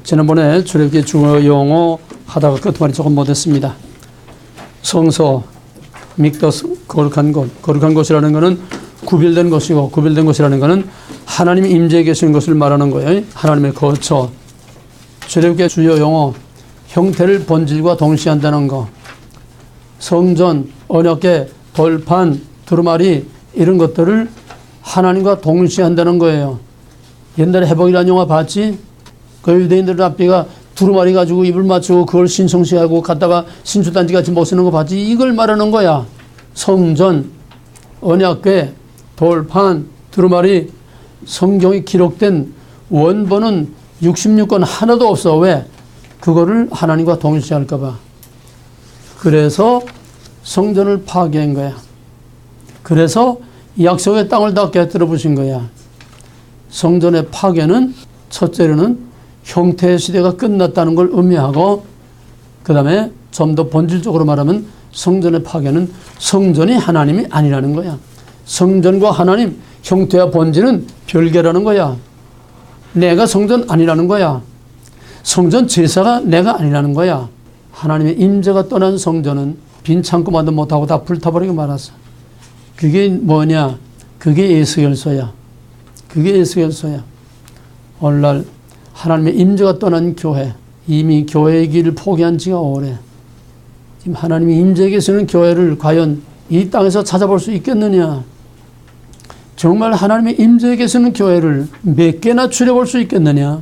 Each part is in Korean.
지난번에 출애굽기 주어 용어 하다가 끝말이 조금 못했습니다. 성소, 믹더스, 거룩한 곳. 거룩한 곳이라는 것은 구별된 것이고, 구별된 곳이라는 것은 하나님이 임재해 계시는 것을 말하는 거예요. 하나님의 거처. 출애굽기 주요 용어, 형태를 본질과 동시한다는 거. 성전, 언약궤, 돌판, 두루마리 이런 것들을 하나님과 동시한다는 거예요. 옛날에 해복이라는 영화 봤지? 그 유대인들 앞뒤가 두루마리 가지고 입을 맞추고 그걸 신성시하고 갖다가 신주단지 같이 못 쓰는 거 봤지? 이걸 말하는 거야. 성전, 언약궤, 돌판, 두루마리. 성경이 기록된 원본은 66권 하나도 없어. 왜? 그거를 하나님과 동시할까 봐. 그래서 성전을 파괴한 거야. 그래서 약속의 땅을 다 깨뜨려 부신 거야. 성전의 파괴는 첫째로는 형태의 시대가 끝났다는 걸 의미하고, 그 다음에 좀 더 본질적으로 말하면 성전의 파괴는 성전이 하나님이 아니라는 거야. 성전과 하나님, 형태와 본질은 별개라는 거야. 내가 성전 아니라는 거야. 성전 제사가 내가 아니라는 거야. 하나님의 임재가 떠난 성전은 빈 창고만도 못하고 다 불타버리고 말았어. 그게 뭐냐? 그게 에스겔서야. 그게 에스겔서야. 오늘날 하나님의 임재가 떠난 교회, 이미 교회의 길을 포기한 지가 오래. 지금 하나님이 임재에 계시는 교회를 과연 이 땅에서 찾아볼 수 있겠느냐? 정말 하나님의 임재에 계시는 교회를 몇 개나 추려볼 수 있겠느냐?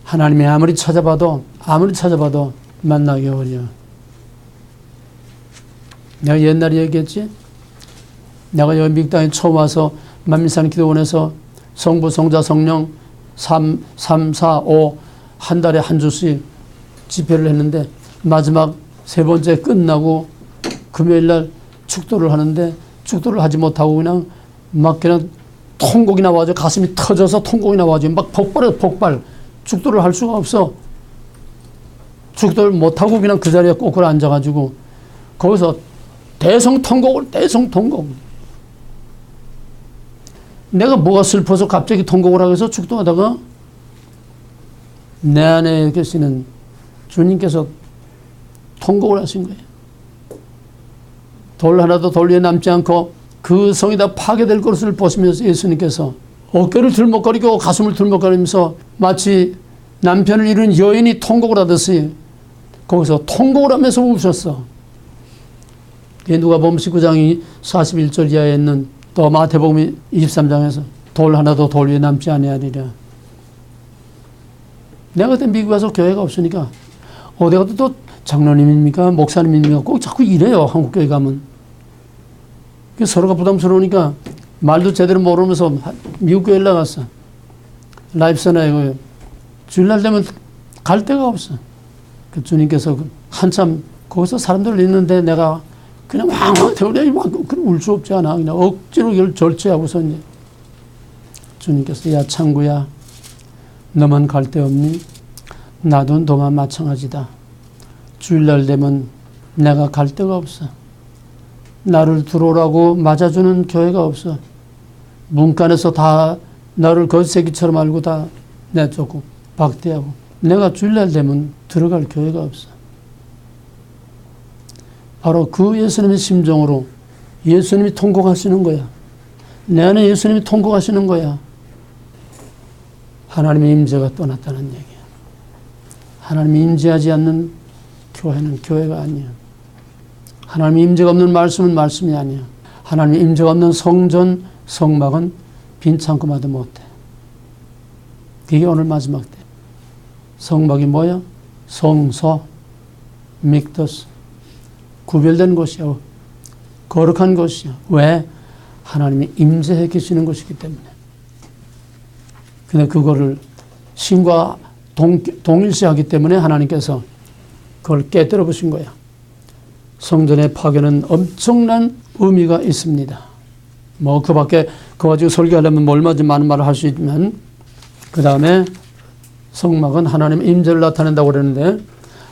하나님이 아무리 찾아봐도 만나기 어려워. 내가 옛날에 얘기했지? 내가 여기 미국 땅에 처음 와서 만민산 기도원에서 성부, 성자, 성령 3, 4, 5 한 달에 한 주씩 집회를 했는데 마지막 세 번째 끝나고 금요일날 축도를 하는데 축도를 하지 못하고 그냥 통곡이 나와가지고 가슴이 터져서 통곡이 나와가지고 막 폭발. 축도를 할 수가 없어. 축도를 못하고 그냥 그 자리에 꼬꾸라 앉아가지고 거기서 대성통곡. 내가 뭐가 슬퍼서 갑자기 통곡을 하고 해서 축도하다가 내 안에 계시는 주님께서 통곡을 하신 거예요. 돌 하나도 돌 위에 남지 않고 그 성이 다 파괴될 것을 보시면서 예수님께서 어깨를 들먹거리고 가슴을 들먹거리면서 마치 남편을 잃은 여인이 통곡을 하듯이 거기서 통곡을 하면서 우셨어. 누가복음 19장 41절 이하에 있는 또 마태복음 23장에서 돌 하나도 돌 위에 남지 아니하리라. 내가 그때 미국 와서 교회가 없으니까 어디 가도 또 장로님입니까 목사님입니까 꼭 자꾸 이래요. 한국 교회 가면. 서로가 부담스러우니까 말도 제대로 모르면서 미국 교회를 나갔어. 라이프서나 주일날 되면 갈 데가 없어. 그 주님께서 한참 거기서 사람들 있는데 내가 그냥 왕왕 대우려 울 수 없지 않아. 그냥 억지로 이걸 절제하고서 이제 주님께서 야 창구야 너만 갈 데 없니? 나도 너만 마찬가지다. 주일날 되면 내가 갈 데가 없어. 나를 들어오라고 맞아주는 교회가 없어. 문간에서 다 나를 거새끼처럼 알고 다 내쫓고 박대하고 내가 주일날 되면 들어갈 교회가 없어. 바로 그 예수님의 심정으로 예수님이 통곡하시는 거야. 내 안에 예수님이 통곡하시는 거야. 하나님의 임재가 떠났다는 얘기야. 하나님이 임재하지 않는 교회는 교회가 아니야. 하나님의 임재가 없는 말씀은 말씀이 아니야. 하나님의 임재가 없는 성전, 성막은 빈 창고마다 못해. 그게 오늘 마지막 때. 성막이 뭐야? 성소, 믹더스. 구별된 곳이야. 거룩한 곳이야. 왜? 하나님이 임재해 계시는 곳이기 때문에. 근데 그거를 신과 동일시하기 때문에 하나님께서 그걸 깨뜨려 보신 거야. 성전의 파괴는 엄청난 의미가 있습니다. 뭐 그 밖에 그거 가지고 설교하려면 뭐 얼마든지 많은 말을 할 수 있지만 그 다음에 성막은 하나님의 임재를 나타낸다고 그러는데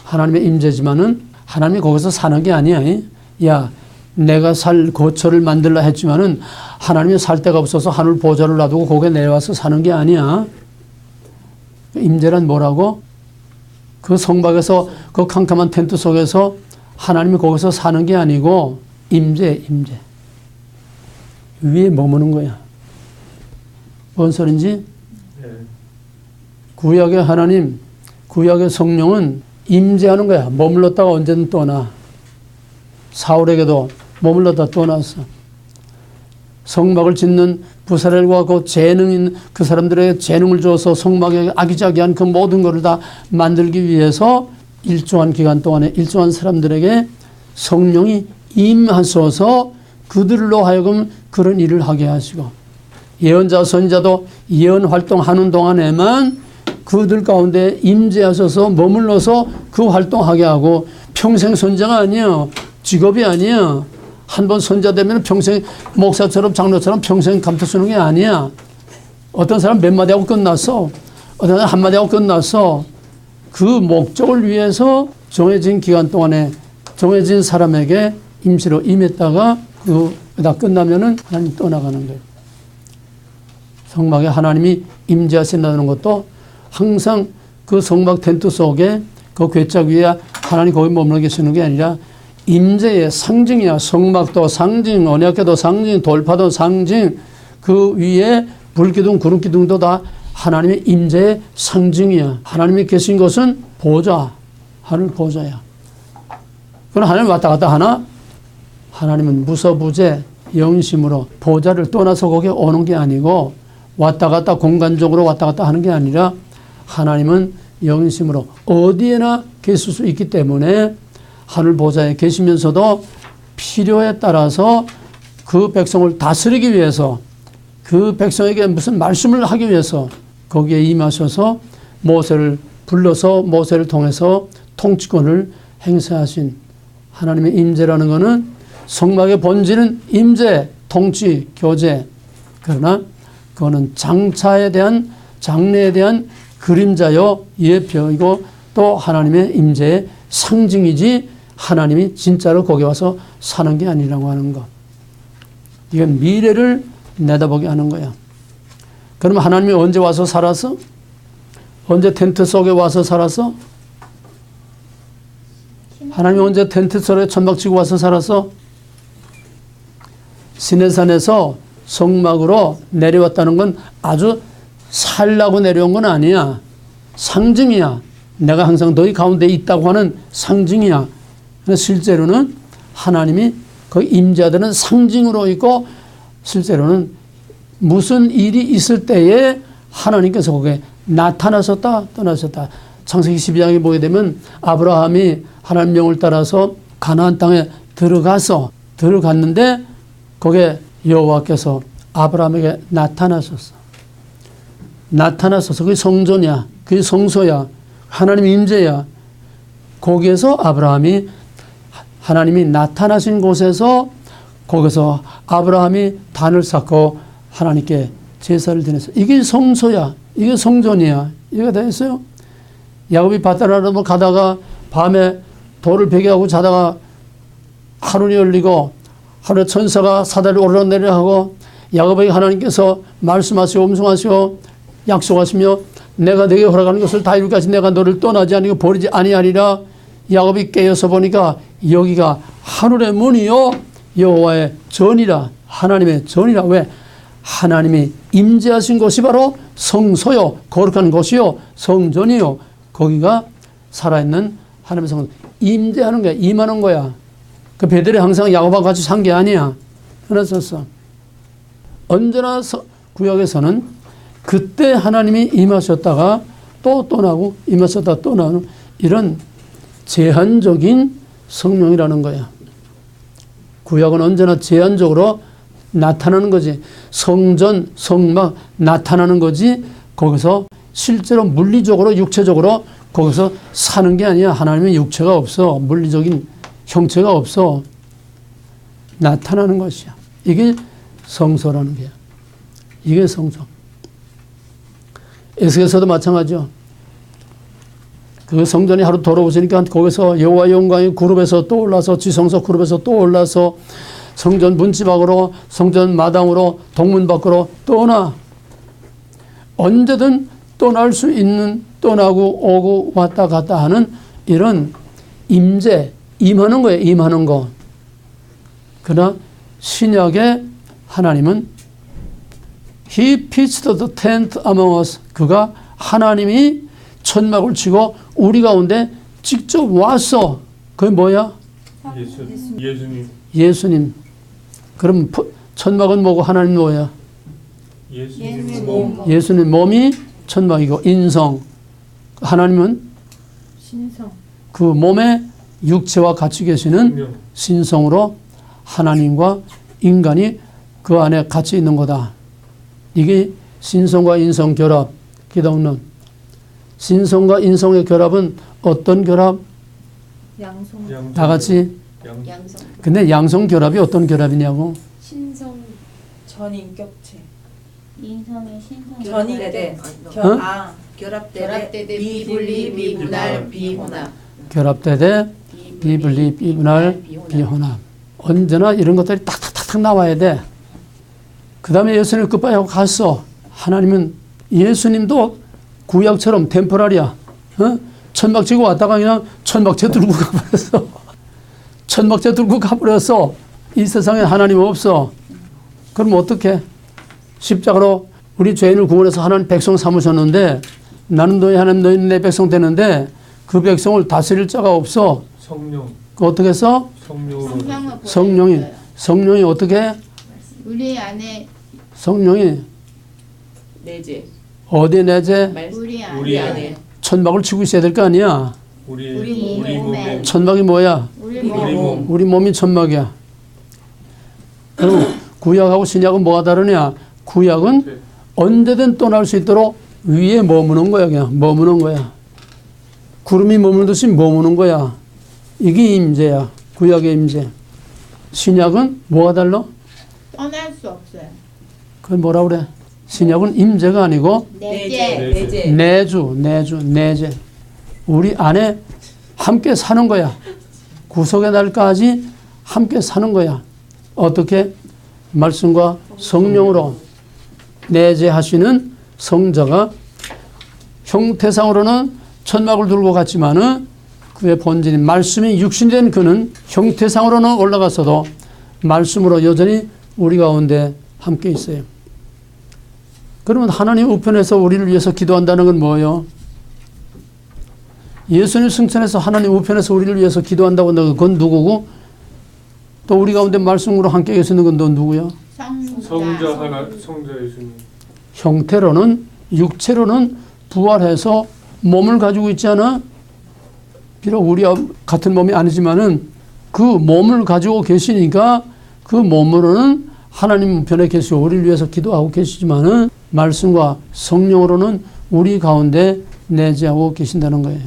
하나님의 임재지만은 하나님이 거기서 사는 게 아니야. 야, 내가 살 거처를 만들라 했지만은 하나님이 살 데가 없어서 하늘 보좌를 놔두고 거기에 내려와서 사는 게 아니야. 임재란 뭐라고? 그 성막에서 그 캄캄한 텐트 속에서 하나님이 거기서 사는 게 아니고 임재. 위에 머무는 거야. 뭔 소린지? 구약의 하나님, 구약의 성령은 임재하는 거야. 머물렀다가 언제든 떠나. 사울에게도 머물렀다 떠났어. 성막을 짓는 부사렐과 그 재능 있는 그 사람들의 재능을 줘서 성막에 아기자기한 그 모든 것을 다 만들기 위해서 일정한 기간 동안에 일정한 사람들에게 성령이 임하셔서 그들로 하여금 그런 일을 하게 하시고, 예언자 선지자도 예언 활동하는 동안에만 그들 가운데 임재하셔서 머물러서 그 활동하게 하고, 평생 선지자가 아니에요. 직업이 아니야. 한 번 선지자 되면 평생 목사처럼 장로처럼 평생 감춰 쓰는 게 아니야. 어떤 사람 몇 마디 하고 끝났어. 어떤 사람 한 마디 하고 끝났어. 그 목적을 위해서 정해진 기간 동안에 정해진 사람에게 임시로 임했다가 다 끝나면은 하나님 떠나가는 거예요. 성막에 하나님이 임재하신다는 것도 항상 그 성막 텐트 속에 그 괴짝 위에 하나님 거기 머물러 계시는 게 아니라 임재의 상징이야. 성막도 상징, 언약궤도 상징, 돌파도 상징, 그 위에 불기둥, 구름기둥도 다 하나님의 임재의 상징이야. 하나님이 계신 것은 보좌, 하늘 보좌야. 그럼 하나님 왔다 갔다 하나? 하나님은 무서부재, 영심으로 보좌를 떠나서 거기에 오는 게 아니고 왔다 갔다 공간적으로 왔다 갔다 하는 게 아니라 하나님은 영심으로 어디에나 계실 수 있기 때문에 하늘 보좌에 계시면서도 필요에 따라서 그 백성을 다스리기 위해서, 그 백성에게 무슨 말씀을 하기 위해서 거기에 임하셔서 모세를 불러서 모세를 통해서 통치권을 행사하신 하나님의 임재라는 것은 성막의 본질은 임재, 통치, 교제. 그러나 그거는 장차에 대한, 장래에 대한 그림자요 예표이고 또 하나님의 임재의 상징이지 하나님이 진짜로 거기 와서 사는 게 아니라고 하는 것. 이건 미래를 내다보게 하는 거야. 그럼 하나님이 언제 와서 살았어? 언제 텐트 속에 와서 살았어? 하나님이 언제 텐트 속에 천막 치고 와서 살았어? 시내산에서 성막으로 내려왔다는 건 아주 살라고 내려온 건 아니야. 상징이야. 내가 항상 너희 가운데 있다고 하는 상징이야. 실제로는 하나님이 그 임재하는 상징으로 있고, 실제로는 무슨 일이 있을 때에 하나님께서 거기에 나타나셨다, 떠나셨다. 창세기 12장에 보게 되면 아브라함이 하나님 명을 따라서 가나안 땅에 들어갔는데 거기에 여호와께서 아브라함에게 나타나셨어. 나타나셔서 그게 성전이야. 그게 성소야. 하나님 임재야. 거기에서 아브라함이 하나님이 나타나신 곳에서 거기서 아브라함이 단을 쌓고 하나님께 제사를 드렸어. 이게 성소야. 이게 성전이야. 이해가 되겠어요? 야곱이 밧다라로 가다가 밤에 돌을 베개하고 자다가 하늘이 열리고 하늘에 천사가 사다리 오르락내리락 하고 야곱에게 하나님께서 말씀하시고 음성하시고 약속하시며 내가 네게 허락하는 것을 다 이룰까지 내가 너를 떠나지 아니고 버리지 아니하리라. 야곱이 깨어서 보니까 여기가 하늘의 문이요 여호와의 전이라. 하나님의 전이라. 왜? 하나님이 임재하신 곳이 바로 성소요, 거룩한 곳이요, 성전이요. 거기가 살아있는 하나님의 성, 임재하는 거야. 임하는 거야. 그 베델이 항상 야곱하고 같이 산 게 아니야. 그랬었어. 언제나 구약에서는 그때 하나님이 임하셨다가 또 떠나고 임하셨다가 떠나는 이런 제한적인 성령이라는 거야. 구약은 언제나 제한적으로 나타나는 거지. 성전, 성막 나타나는 거지. 거기서 실제로 물리적으로 육체적으로 거기서 사는 게 아니야. 하나님의 육체가 없어. 물리적인 형체가 없어. 나타나는 것이야. 이게 성소라는 거야. 이게 성소. 에스겔서도 마찬가지죠. 그 성전이 하루 돌아오시니까 거기서 여호와 영광이 그룹에서 떠올라서 지성소 그룹에서 떠올라서 성전 문지방으로 성전 마당으로 동문 밖으로 떠나. 언제든 떠날 수 있는 떠나고 오고 왔다 갔다 하는 이런 임재, 임하는 거예요. 임하는 거. 그러나 신약의 하나님은 He pitched the tent among us. 그가 하나님이 천막을 치고 우리 가운데 직접 왔어. 그게 뭐야? 예수님. 예수님. 그럼 천막은 뭐고 하나님 뭐야? 예수님 몸. 예수님 몸이 천막이고 인성. 하나님은 신성. 그 몸에 육체와 같이 계시는 신성으로 하나님과 인간이 그 안에 같이 있는 거다. 이게 신성과 인성 결합, 기독론. 신성과 인성의 결합은 어떤 결합? 양성. 다 같이. 양성. 근데 양성 결합이 어떤 결합이냐고? 신성. 전인격체. 인성의 신성. 전인대. 어? 결합되되 비분리 비분할 비혼합. 결합되되 비분리 비분할 비혼합. 언제나 이런 것들이 탁탁탁탁 나와야 돼. 그 다음에 예수님 끝까지 갔어. 하나님은 예수님도 구약처럼 템포라리야. 어? 천막지고 왔다가 그냥 천막제 들고 가버렸어. 천막제 들고 가버렸어. 이 세상에 하나님 없어. 그럼 어떡해? 십자가로 우리 죄인을 구원해서 하나님 백성 삼으셨는데 나는 너희 하나님 너희는 내 백성 되는데 그 백성을 다스릴 자가 없어. 성령. 그 어떻게 했어? 성령이 어떻게? 우리 안에 성령이 내재. 어디 내재? 우리 안에. 천막을 치고 있어야 될 거 아니야. 우리 몸에. 천막이 뭐야? 우리 우리 몸. 우리 몸이 천막이야. 그럼 구약하고 신약은 뭐가 다르냐? 구약은 언제든 떠날 수 있도록 위에 머무는 거야. 그냥 머무는 거야. 구름이 머물듯이 머무는 거야. 이게 임재야. 구약의 임재. 신약은 뭐가 달라? 떠날 수 없어요. 그건 뭐라 그래? 신약은 임재가 아니고 내재. 내재. 우리 안에 함께 사는 거야. 구속의 날까지 함께 사는 거야. 어떻게? 말씀과 성령으로 내재하시는 성자가 형태상으로는 천막을 들고 갔지만은 그의 본질인 말씀이 육신된 그는 형태상으로는 올라갔어도 말씀으로 여전히 우리 가운데 함께 있어요. 그러면 하나님 우편에서 우리를 위해서 기도한다는 건 뭐예요? 예수님 승천해서 하나님 우편에서 우리를 위해서 기도한다고 한다고 그건 누구고? 또 우리 가운데 말씀으로 함께 계시는 건 또 누구요? 성자 예수님. 형태로는 육체로는 부활해서 몸을 가지고 있지 않아? 비록 우리와 같은 몸이 아니지만은 그 몸을 가지고 계시니까 그 몸으로는 하나님 편에 계시고 우리를 위해서 기도하고 계시지만은 말씀과 성령으로는 우리 가운데 내재하고 계신다는 거예요.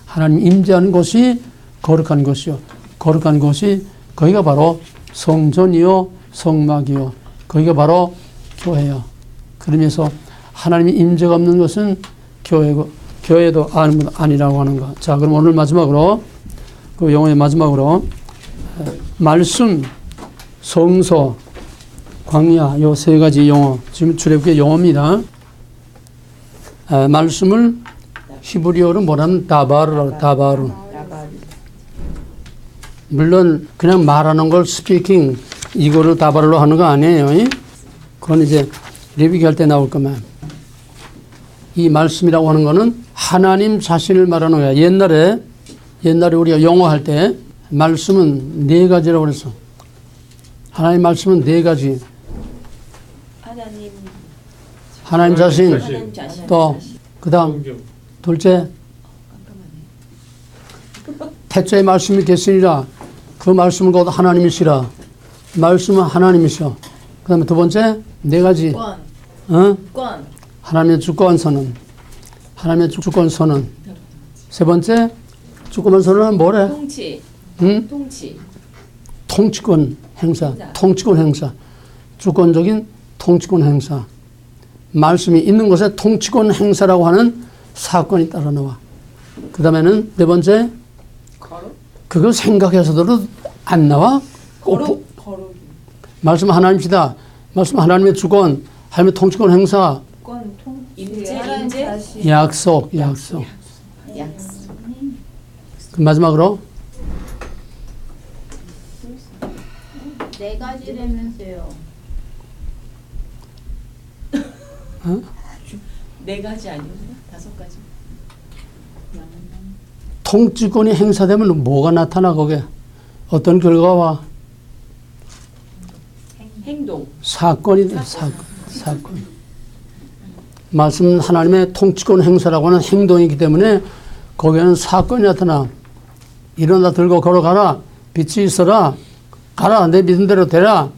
하나님 임재하는 곳이 거룩한 곳이요. 거룩한 곳이 거기가 바로 성전이요, 성막이요. 거기가 바로 교회요. 그러면서 하나님이 임재가 없는 것은 교회도 아니라고 하는 것. 자, 그럼 오늘 마지막으로 그 영어의 마지막으로 말씀, 성서, 광야 요 세 가지 용어 지금 출애굽기의 용어입니다. 말씀을 히브리어로 뭐라면 다바루. 물론 그냥 말하는 걸 스피킹 이거를 다바루로 하는 거 아니에요. 그건 이제 레위기 할 때 나올 거면 이 말씀이라고 하는 거는 하나님 자신을 말하는 거야. 옛날에 우리가 영어 할 때 말씀은 네 가지라고 그랬어. 하나님 말씀은 네 가지. 하나님 자신, 또 그다음 둘째 태초에 말씀이 계시니라. 그 말씀은 곧 하나님이시라. 말씀은 하나님이셔. 그다음에 두 번째 네 가지. 하나님의 주권 선언. 세 번째 주권 선언은 뭐래? 통치. 응? 통치권 행사. 주권적인 통치권 행사. 말씀이 있는 곳에 통치권 행사라고 하는 사건이 따라 나와. 그 다음에는 네 번째, 그걸 생각해서도 안 나와. 거룩. 말씀 하나님이시다. 말씀 하나님의 주권, 하나님의 통치권 행사. 임재. 임재, 약속. 약속. 그 마지막으로 네 가지라면서요. 네 가지 아니었나? 다섯 가지. 통치권이 행사되면 뭐가 나타나 거기에? 어떤 결과와 행동. 사건이 돼. 사건. 말씀은 하나님의 통치권 행사라고 하는 행동이기 때문에 거기에는 사건이 나타나. 일어나 들고 걸어가라. 빛이 있어라. 가라. 내 믿음대로 되라.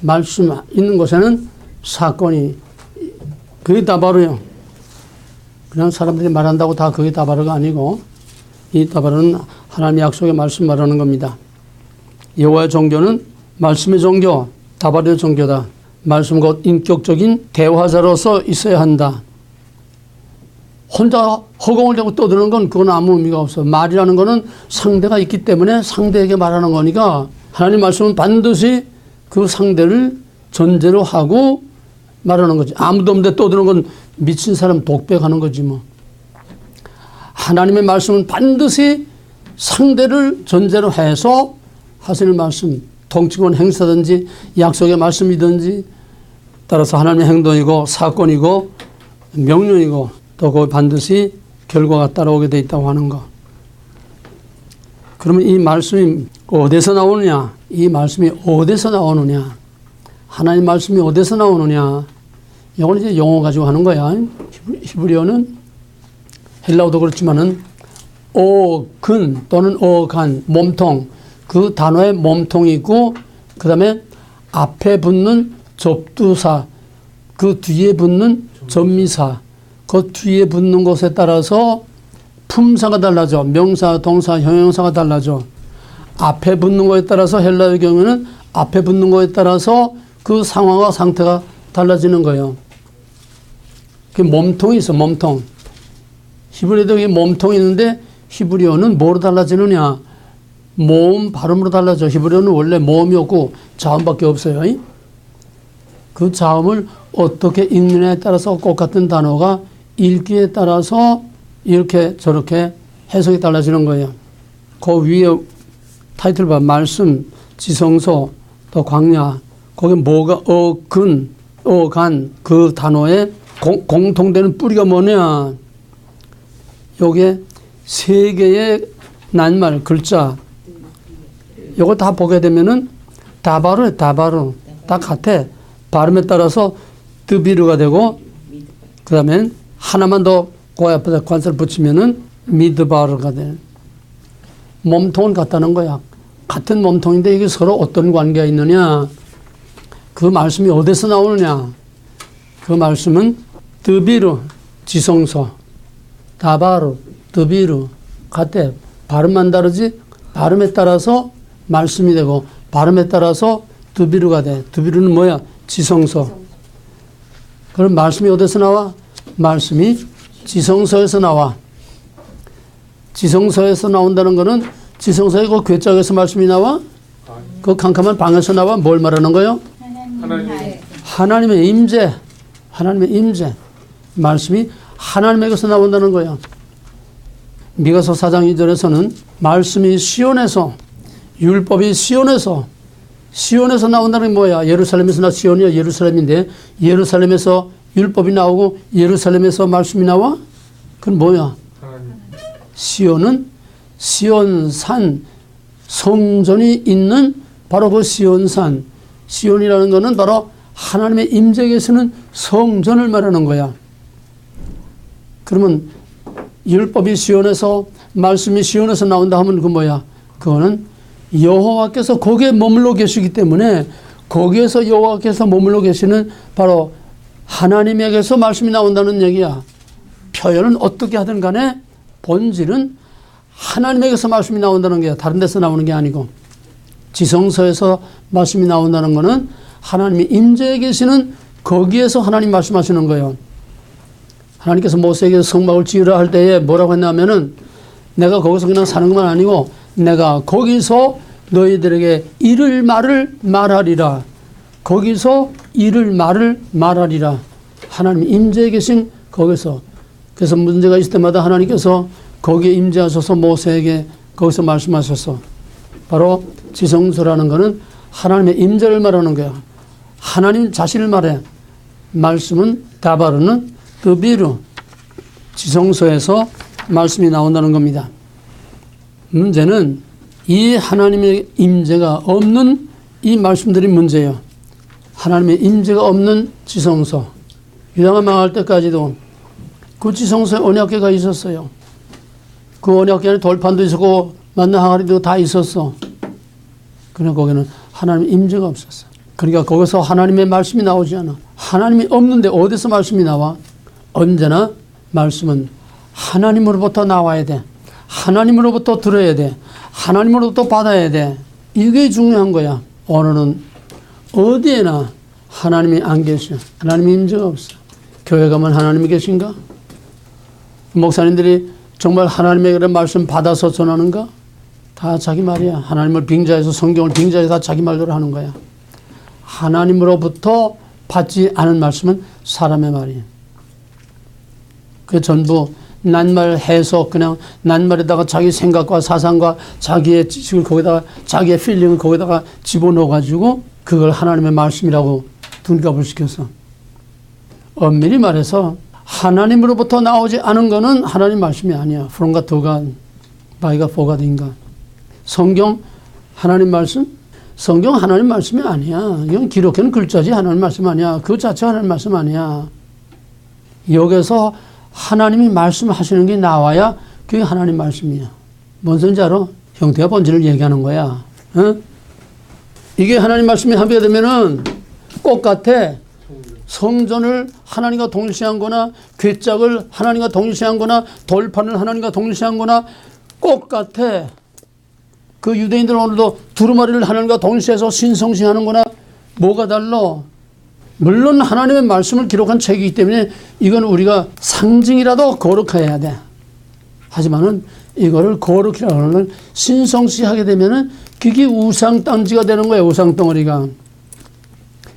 말씀 있는 곳에는 사건이 그게 다바로요. 그냥 사람들이 말한다고 다 그게 다바로가 아니고 이 다바로는 하나님의 약속의 말씀 말하는 겁니다. 여호와의 종교는 말씀의 종교, 다바로의 종교다. 말씀 곧 인격적인 대화자로서 있어야 한다. 혼자 허공을 대고 떠드는 건 그건 아무 의미가 없어. 말이라는 거는 상대가 있기 때문에 상대에게 말하는 거니까 하나님 말씀은 반드시 그 상대를 전제로 하고 말하는 거지. 아무도 없는데 떠드는 건 미친 사람 독백하는 거지 뭐. 하나님의 말씀은 반드시 상대를 전제로 해서 하시는 말씀, 통치권 행사든지 약속의 말씀이든지 따라서 하나님의 행동이고 사건이고 명령이고 또 그 반드시 결과가 따라오게 돼 있다고 하는 거. 그러면 이 말씀이 어디서 나오느냐? 이 말씀이 어디서 나오느냐? 하나님 말씀이 어디서 나오느냐? 이건 이제 용어 가지고 하는 거야. 히브리어는 헬라어도 그렇지만은 어근 또는 어간 몸통 그 단어에 몸통이 있고 그 다음에 앞에 붙는 접두사 그 뒤에 붙는 전미사 그 뒤에 붙는 것에 따라서 품사가 달라져. 명사, 동사, 형용사가 달라져. 앞에 붙는 것에 따라서 헬라의 경우에는 앞에 붙는 것에 따라서 그 상황과 상태가 달라지는 거예요. 그 몸통이 있어. 몸통. 히브리어도 몸통이 있는데 히브리어는 뭐로 달라지느냐? 모음 발음으로 달라져. 히브리어는 원래 모음이 없고 자음밖에 없어요. 그 자음을 어떻게 읽느냐에 따라서 똑같은 단어가 읽기에 따라서 이렇게 저렇게 해석이 달라지는 거예요. 그 위에 타이틀 봐. 말씀, 지성소, 또 광야. 거기 뭐가 어근, 어간 그 단어에 공통되는 뿌리가 뭐냐? 요게 세 개의 낱말 글자. 요거 다 보게 되면은 다바로 다 같아. 발음에 따라서 드비르가 되고 그다음에 하나만 더 그 앞에다 관사를 붙이면은 미드바르가 돼. 몸통은 같다는 거야. 같은 몸통인데 이게 서로 어떤 관계가 있느냐? 그 말씀이 어디서 나오느냐? 그 말씀은 드비르 지성소, 다바르 드비르 같아. 발음만 다르지 발음에 따라서 말씀이 되고 발음에 따라서 드비르가 돼. 드비르는 뭐야? 지성소. 그럼 말씀이 어디서 나와? 말씀이 지성소에서 나와. 지성소에서 나온다는 거는 지성소의 그 괴짝에서 말씀이 나와? 그 캄캄한 방에서 나와? 뭘 말하는 거예요? 하나님의 임재. 하나님의 임재. 말씀이 하나님에게서 나온다는 거예요. 미가서 4장 2절에서는 말씀이 시온에서 율법이 시온에서 나온다는 게 뭐야? 예루살렘에서 나 시온이야 예루살렘인데 예루살렘에서 율법이 나오고 예루살렘에서 말씀이 나와? 그건 뭐야? 시온은 시온산 성전이 있는 바로 그 시온산. 시온이라는 것은 바로 하나님의 임재에 계시는 성전을 말하는 거야. 그러면 율법이 시온에서 말씀이 시온에서 나온다 하면 그 뭐야? 그거는 여호와께서 거기에 머물러 계시기 때문에 거기에서 여호와께서 머물러 계시는 바로 하나님에게서 말씀이 나온다는 얘기야. 표현은 어떻게 하든 간에 본질은 하나님에게서 말씀이 나온다는 게 다른 데서 나오는 게 아니고 지성소에서 말씀이 나온다는 거는 하나님이 임재에 계시는 거기에서 하나님 말씀하시는 거예요. 하나님께서 모세에게 성막을 지으라 할 때에 뭐라고 했냐면은 내가 거기서 그냥 사는 것만 아니고 내가 거기서 너희들에게 이를 말을 말하리라. 거기서 이를 말을 말하리라. 하나님 임재에 계신 거기서. 그래서 문제가 있을 때마다 하나님께서 거기에 임재하셔서 모세에게 거기서 말씀하셔서 바로 지성소라는 것은 하나님의 임재를 말하는 거야. 하나님 자신을 말해. 말씀은 다바르는 드비루 지성소에서 말씀이 나온다는 겁니다. 문제는 이 하나님의 임재가 없는 이 말씀들이 문제예요. 하나님의 임재가 없는 지성소. 유다가 망할 때까지도 그 지성소에 언약궤가 있었어요. 그 언약궤 안에 돌판도 있었고 만나 항아리도 다 있었어. 그러나 거기는 하나님의 임재가 없었어. 그러니까 거기서 하나님의 말씀이 나오지 않아. 하나님이 없는데 어디서 말씀이 나와? 언제나 말씀은 하나님으로부터 나와야 돼. 하나님으로부터 들어야 돼. 하나님으로부터 받아야 돼. 이게 중요한 거야. 오늘은 어디에나 하나님이 안 계셔. 하나님의 임재가 없어. 교회 가면 하나님이 계신가? 목사님들이 정말 하나님의 그런 말씀 받아서 전하는가? 다 자기 말이야. 하나님을 빙자해서 성경을 빙자해서 다 자기 말대로 하는 거야. 하나님으로부터 받지 않은 말씀은 사람의 말이에요. 그 전부 낱말 해석, 그냥 낱말에다가 자기 생각과 사상과 자기의 지식을 거기다가 자기의 필링을 거기다가 집어넣어가지고 그걸 하나님의 말씀이라고 둔갑을 시켜서 엄밀히 말해서 하나님으로부터 나오지 않은 거는 하나님 말씀이 아니야. From가 도가 바이가 포가인가. 성경 하나님 말씀? 성경 하나님 말씀이 아니야. 이건 기록해놓은 글자지 하나님 말씀 아니야. 그 자체가 하나님 말씀 아니야. 여기서 하나님이 말씀하시는 게 나와야 그게 하나님 말씀이야. 뭔 소리인지 알아? 형태와 본질을 얘기하는 거야. 어? 이게 하나님 말씀이 합의가 되면은 똑같아. 성전을 하나님과 동일시한 거나 궤짝을 하나님과 동일시한 거나 돌판을 하나님과 동일시한 거나 똑같아. 그 유대인들은 오늘도 두루마리를 하나님과 동일시해서 신성시하는 거나 뭐가 달라? 물론 하나님의 말씀을 기록한 책이기 때문에 이건 우리가 상징이라도 거룩해야 돼. 하지만은 이거를 거룩이라고 하는 신성시하게 되면은 그게 우상땅지가 되는 거야. 우상덩어리가.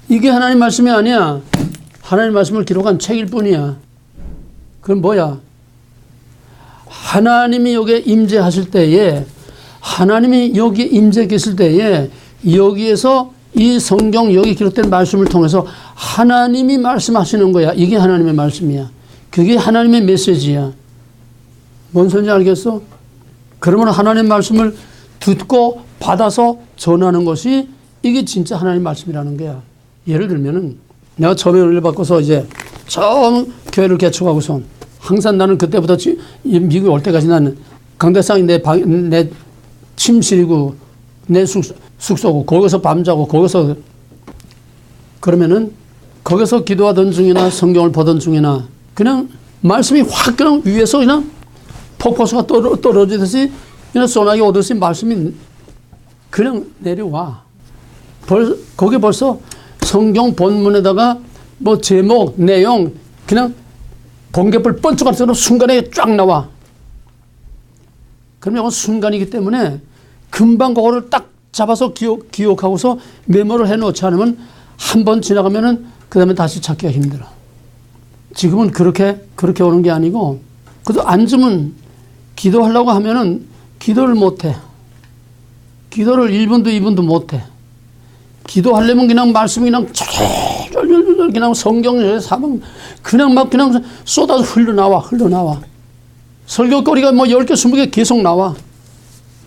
이게 하나님 말씀이 아니야. 하나님 말씀을 기록한 책일 뿐이야. 그건 뭐야? 하나님이 여기에 임재하실 때에 하나님이 여기에 임재 계실 때에 여기에서 이 성경 여기 기록된 말씀을 통해서 하나님이 말씀하시는 거야. 이게 하나님의 말씀이야. 그게 하나님의 메시지야. 뭔 소리인지 알겠어? 그러면 하나님의 말씀을 듣고 받아서 전하는 것이 이게 진짜 하나님의 말씀이라는 거야. 예를 들면은 내가 처음에 은혜를 받고서 이제 처음 교회를 개척하고서 항상 나는 그때부터 미국에 올 때까지 나는 강대상이 내 침실이고 내 숙소고 거기서 밤자고 거기서 그러면은 거기서 기도하던 중이나 성경을 보던 중이나 그냥 말씀이 확 그냥 위에서 그냥 폭포수가 떨어지듯이 그냥 소나기 오듯이 말씀이 그냥 내려와. 거기 벌써 성경 본문에다가 뭐 제목, 내용 그냥 번개불 번쩍할 때로 순간에 쫙 나와. 그럼 이건 순간이기 때문에 금방 그거를 딱 잡아서 기억하고서 메모를 해놓지 않으면 한 번 지나가면은 그 다음에 다시 찾기가 힘들어. 지금은 그렇게 오는 게 아니고 그래도 앉으면 기도하려고 하면은 기도를 못해. 기도를 1분도 2분도 못해. 기도하려면 그냥 말씀이 그냥 쫄쫄쫄 그냥 성경의 사방 그냥 막 그냥 쏟아서 흘러나와. 설교거리가 뭐 10개, 20개 계속 나와.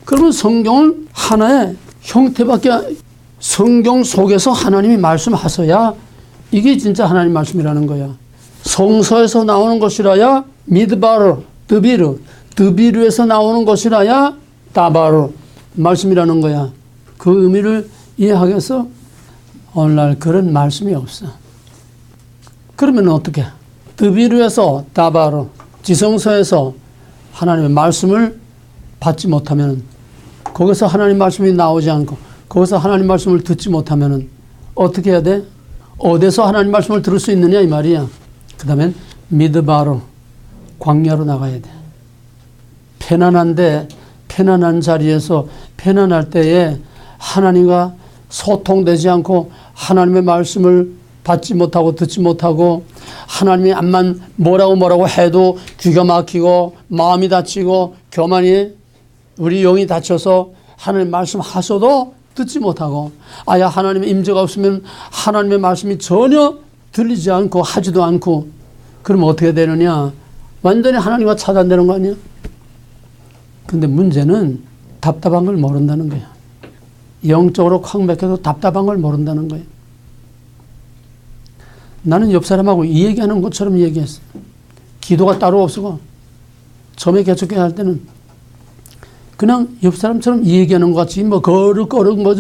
그러면 성경은 하나의 형태밖에 성경 속에서 하나님이 말씀하셔야 이게 진짜 하나님 말씀이라는 거야. 성서에서 나오는 것이라야 미드바르, 드비르에서 나오는 것이라야 다바르 말씀이라는 거야. 그 의미를 이해하겠어? 오늘날 그런 말씀이 없어. 그러면 어떻게? 드비르에서 다바르 지성서에서 하나님의 말씀을 받지 못하면 거기서 하나님 말씀이 나오지 않고 거기서 하나님 말씀을 듣지 못하면 어떻게 해야 돼? 어디서 하나님 말씀을 들을 수 있느냐 이 말이야. 그 다음엔 미드바로 광야로 나가야 돼. 편안한데 편안한 자리에서 편안할 때에 하나님과 소통되지 않고 하나님의 말씀을 받지 못하고 듣지 못하고 하나님이 암만 뭐라고 해도 귀가 막히고 마음이 다치고 교만이 우리 영이 다쳐서 하나님 말씀하셔도 듣지 못하고 아야 하나님의 임재가 없으면 하나님의 말씀이 전혀 들리지 않고 하지도 않고 그러면 어떻게 되느냐? 완전히 하나님과 차단되는 거 아니야? 근데 문제는 답답한 걸 모른다는 거야. 영적으로 콱 막혀도 답답한 걸 모른다는 거야. 나는 옆 사람하고 이 얘기하는 것처럼 얘기했어. 기도가 따로 없고 처음에 개척교회 할 때는 그냥 옆 사람처럼 이 얘기하는 것 같이 뭐 거룩 뭐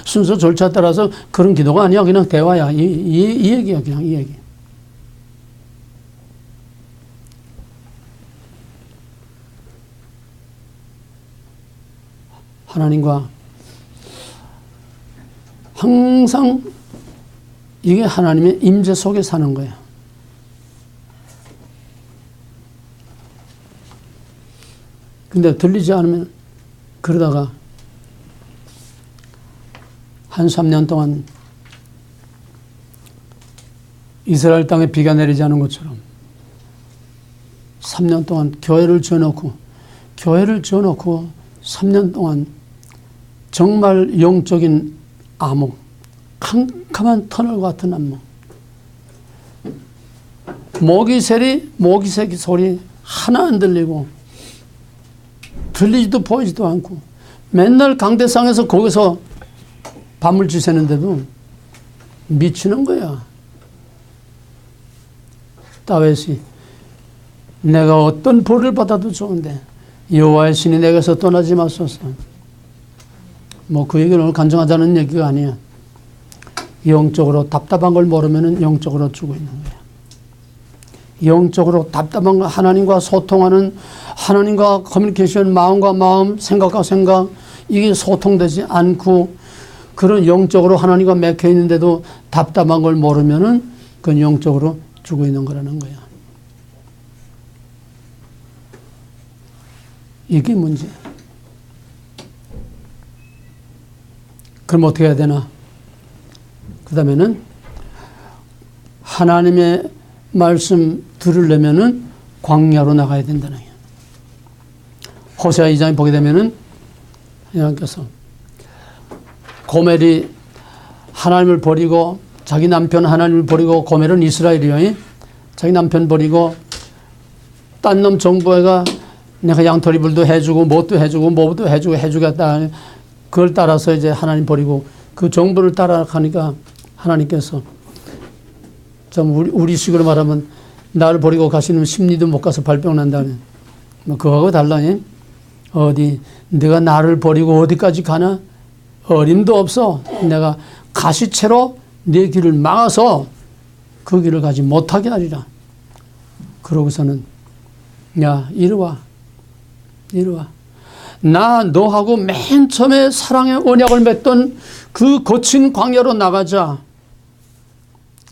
순서 절차 따라서 그런 기도가 아니야. 그냥 대화야. 이 얘기야. 그냥 이 얘기. 하나님과 항상 이게 하나님의 임재 속에 사는 거야. 근데 들리지 않으면 그러다가 한 3년 동안 이스라엘 땅에 비가 내리지 않은 것처럼 3년 동안 교회를 지어놓고 3년 동안 정말 영적인 암흑, 캄캄한 터널 같은 암흑, 모기새끼 소리 하나 안 들리고 들리지도 보이지도 않고 맨날 강대상에서 거기서 밤을 지새는데도 미치는 거야. 다윗이 내가 어떤 벌을 받아도 좋은데 여호와의 신이 내게서 떠나지 마소서. 뭐 그 얘기를 오늘 간증하자는 얘기가 아니야. 영적으로 답답한 걸 모르면 영적으로 죽어 있는 거야. 영적으로 답답한 거 하나님과 소통하는 하나님과 커뮤니케이션 마음과 마음 생각과 생각 이게 소통되지 않고 그런 영적으로 하나님과 맥혀 있는데도 답답한 걸 모르면은 그건 영적으로 죽어 있는 거라는 거야. 이게 문제야. 그럼 어떻게 해야 되나? 그 다음에는 하나님의 말씀 들으려면은 광야로 나가야 된다는 거예요. 호세아 2장에 보게 되면은 하나님께서 고멜이 하나님을 버리고 자기 남편 하나님을 버리고 고멜은 이스라엘이요. 자기 남편 버리고 딴 놈 정부가 내가 양털이불도 해주고 뭣도 해주고 뭐도 해주고 해주겠다. 그걸 따라서 이제 하나님 버리고 그 정부를 따라가니까 하나님께서 좀 우리 식으로 말하면 나를 버리고 가시는 심리도 못 가서 발병 난다는 뭐 그거하고 달라니 어디 네가 나를 버리고 어디까지 가나 어림도 없어 내가 가시채로 네 길을 막아서 그 길을 가지 못하게 하리라. 그러고서는 야 이리 와 나 너하고 맨 처음에 사랑의 언약을 맺던 그 거친 광야로 나가자.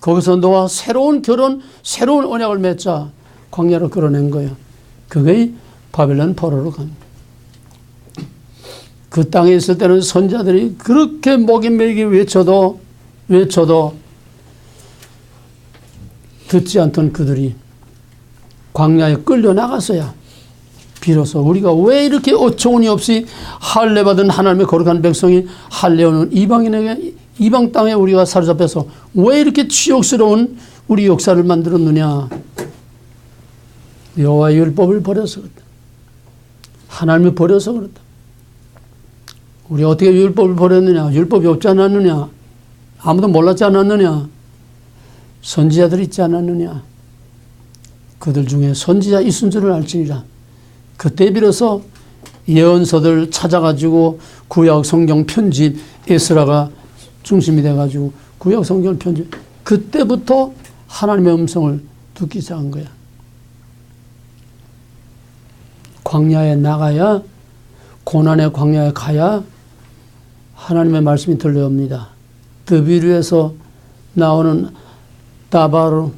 거기서 너와 새로운 결혼, 새로운 언약을 맺자. 광야로 끌어낸 거예요. 그게 바벨론 포로로 갑니다. 그 땅에 있을 때는 선자들이 그렇게 목이 메기 외쳐도 듣지 않던 그들이 광야에 끌려 나갔어야 비로소 우리가 왜 이렇게 어처구니 없이 할례받은 하나님의 거룩한 백성이 할례오는 이방인에게 이방 땅에 우리가 사로잡혀서 왜 이렇게 치욕스러운 우리 역사를 만들었느냐. 여호와의 율법을 버려서 그렇다. 하나님을 버려서 그렇다. 우리 어떻게 율법을 버렸느냐. 율법이 없지 않았느냐. 아무도 몰랐지 않았느냐. 선지자들이 있지 않았느냐. 그들 중에 선지자 있은 줄을 알지니라. 그때 비로소 예언서들 찾아가지고 구약 성경 편집 에스라가 중심이 돼가지고 구약 성경을 편집 그때부터 하나님의 음성을 듣기 시작한 거야. 광야에 나가야 고난의 광야에 가야 하나님의 말씀이 들려옵니다. 드비르에서 나오는 다바르를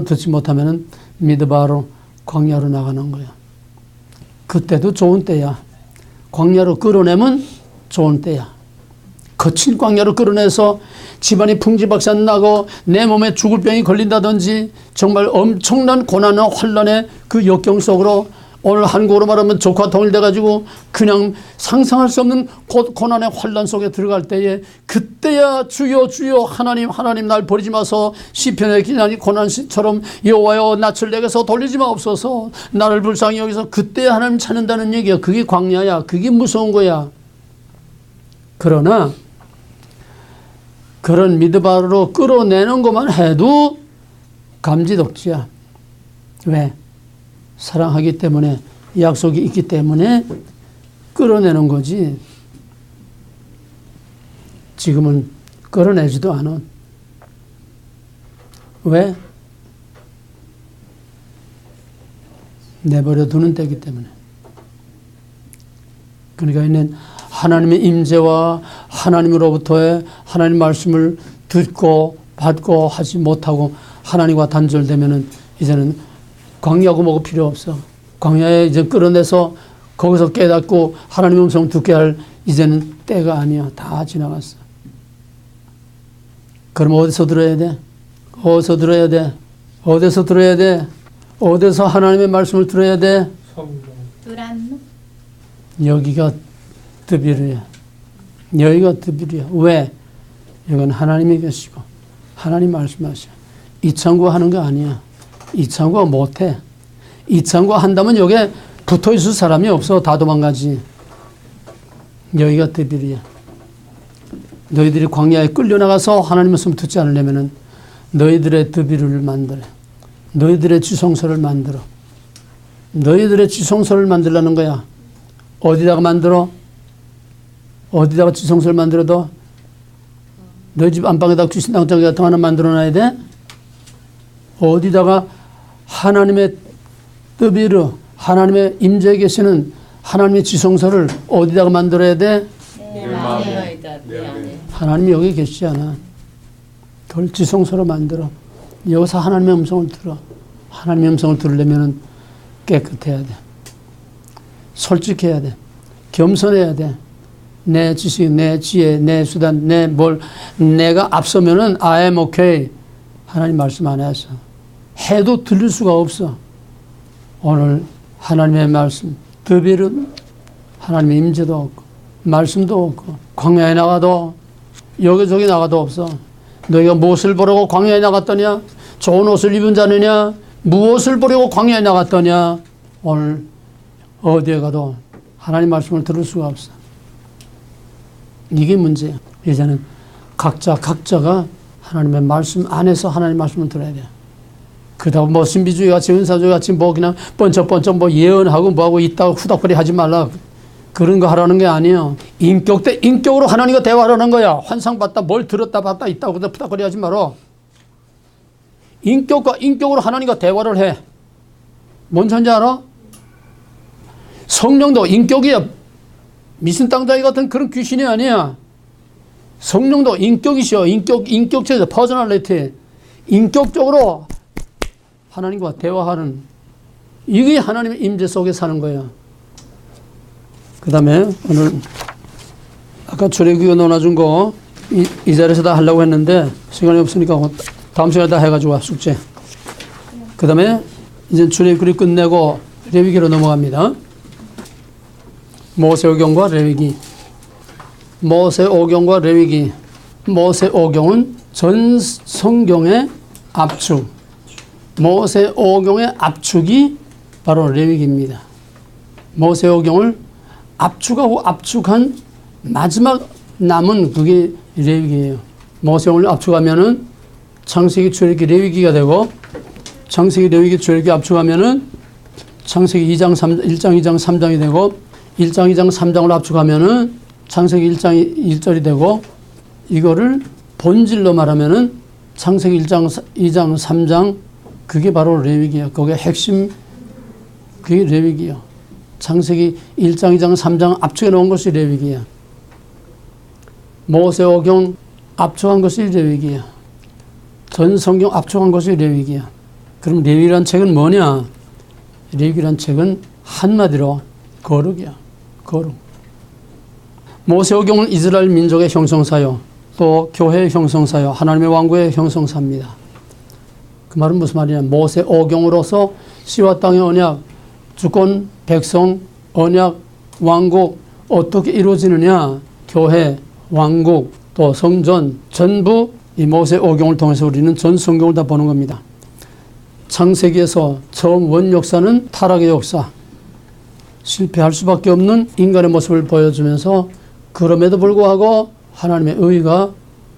듣지 못하면 미드바로 광야로 나가는 거야. 그때도 좋은 때야. 광야로 끌어내면 좋은 때야. 거친 광야로 끌어내서 집안이 풍지박산 나고 내 몸에 죽을 병이 걸린다든지 정말 엄청난 고난과 환란의 그 역경 속으로 오늘 한국어로 말하면 적화 통일돼가지고 그냥 상상할 수 없는 고난의 환란 속에 들어갈 때에 그때야 주여 주여 하나님 하나님 날 버리지 마서 시편의 기나니 고난시처럼 여호와여 낯을 내게서 돌리지 마옵소서 나를 불쌍히 여기서 그때 하나님 찾는다는 얘기야. 그게 광야야. 그게 무서운 거야. 그러나 그런 미드바로 끌어내는 것만 해도 감지덕지야. 왜? 사랑하기 때문에 약속이 있기 때문에 끌어내는 거지. 지금은 끌어내지도 않아. 왜? 내버려 두는 때이기 때문에. 그러니까 이는 하나님의 임재와 하나님으로부터의 하나님 말씀을 듣고 받고 하지 못하고 하나님과 단절되면은 이제는 광야고 뭐고 필요 없어. 광야에 이제 끌어내서 거기서 깨닫고 하나님의 음성 듣게 할 이제는 때가 아니야. 다 지나갔어. 그럼 어디서 들어야 돼? 어디서 들어야 돼? 어디서 들어야 돼? 어디서 하나님의 말씀을 들어야 돼? 성경. 두란노? 여기가 드비르야. 여기가 드비르야. 왜? 이건 하나님이 계시고 하나님 말씀하셔. 이창구 하는 거 아니야. 이창구가 못해. 이창구 한다면 여기에 붙어있을 사람이 없어. 다 도망가지. 여기가 드비르야. 너희들이 광야에 끌려나가서 하나님 말씀 듣지 않으려면 너희들의 드비르를 만들어. 너희들의 지성소를 만들어. 너희들의 지성소를 만들라는 거야. 어디다가 만들어? 어디다가 지성소를 만들어도? 너희 집 안방에다가 귀신당장이 같은 거 하나 만들어놔야 돼? 어디다가 하나님의 드비르, 하나님의 임재에 계시는 하나님의 지성소를 어디다가 만들어야 돼? 내 마음에다 내 안에. 하나님이 여기 계시지 않아. 그걸 지성소로 만들어. 여기서 하나님의 음성을 들어. 하나님의 음성을 들으려면 깨끗해야 돼. 솔직해야 돼. 겸손해야 돼. 내 지식, 내 지혜, 내 수단, 내가 앞서면은 I am okay. 하나님 말씀 안 해서. 해도 들릴 수가 없어. 오늘 하나님의 말씀, 드빌은 하나님의 임재도 없고, 말씀도 없고, 광야에 나가도, 여기저기 나가도 없어. 너희가 무엇을 보려고 광야에 나갔더냐? 좋은 옷을 입은 자느냐? 무엇을 보려고 광야에 나갔더냐? 오늘 어디에 가도 하나님 말씀을 들을 수가 없어. 이게 문제야. 이제는 각자가 하나님의 말씀 안에서 하나님 말씀을 들어야 돼. 그다음 뭐 신비주의 같이 은사주의 같이 뭐 그냥 번쩍번쩍 뭐 예언하고 뭐하고 있다가 후닥거리 하지 말라. 그런 거 하라는 게 아니에요. 인격 대 인격으로 하나님과 대화하라는 거야. 환상 봤다, 뭘 들었다 봤다 있다고 후닥거리 하지 말아. 인격과 인격으로 하나님과 대화를 해. 뭔 소리인지 알아? 성령도 인격이야. 미신 땅다이 같은 그런 귀신이 아니야. 성령도 인격이셔. 인격체에서 퍼스널리티. 인격적으로 하나님과 대화하는, 이게 하나님의 임재 속에 사는 거예요. 그 다음에 오늘 아까 출애굽기 넣어준 거 이 자리에서 다 하려고 했는데 시간이 없으니까 다음 시간에 다 해가지고 와, 숙제. 그 다음에 이제 출애굽기 끝내고 레위기로 넘어갑니다. 모세오경과 레위기. 모세오경과 레위기. 모세오경은 전 성경의 압축. 모세오경의 압축이 바로 레위기입니다. 모세오경을 압축하고 압축한 마지막 남은 그게 레위기예요. 모세오경을 압축하면은 창세기, 출애굽기, 레위기가 되고, 창세기, 레위기, 출애굽기 압축하면은 창세기 1장, 2장, 3장이 되고, 1장, 2장, 3장을 압축하면은 창세기 1장 1절이 되고, 이거를 본질로 말하면은 창세기 1장, 2장, 3장, 그게 바로 레위기예요. 그게 핵심, 그게 레위기예요. 창세기 1장, 2장, 3장 압축해 놓은 것이 레위기야. 모세오경 압축한 것이 레위기야. 전 성경 압축한 것이 레위기야. 그럼 레위기란 책은 뭐냐? 레위기란 책은 한마디로 거룩이야. 거룩. 모세오경은 이스라엘 민족의 형성사요, 또 교회의 형성사요, 하나님의 왕국의 형성사입니다. 그 말은 무슨 말이냐? 모세오경으로서 씨와 땅의 언약, 주권, 백성, 언약, 왕국 어떻게 이루어지느냐? 교회, 왕국, 또 성전 전부 이 모세오경을 통해서 우리는 전 성경을 다 보는 겁니다. 창세기에서 처음 원역사는 타락의 역사, 실패할 수밖에 없는 인간의 모습을 보여주면서 그럼에도 불구하고 하나님의 의가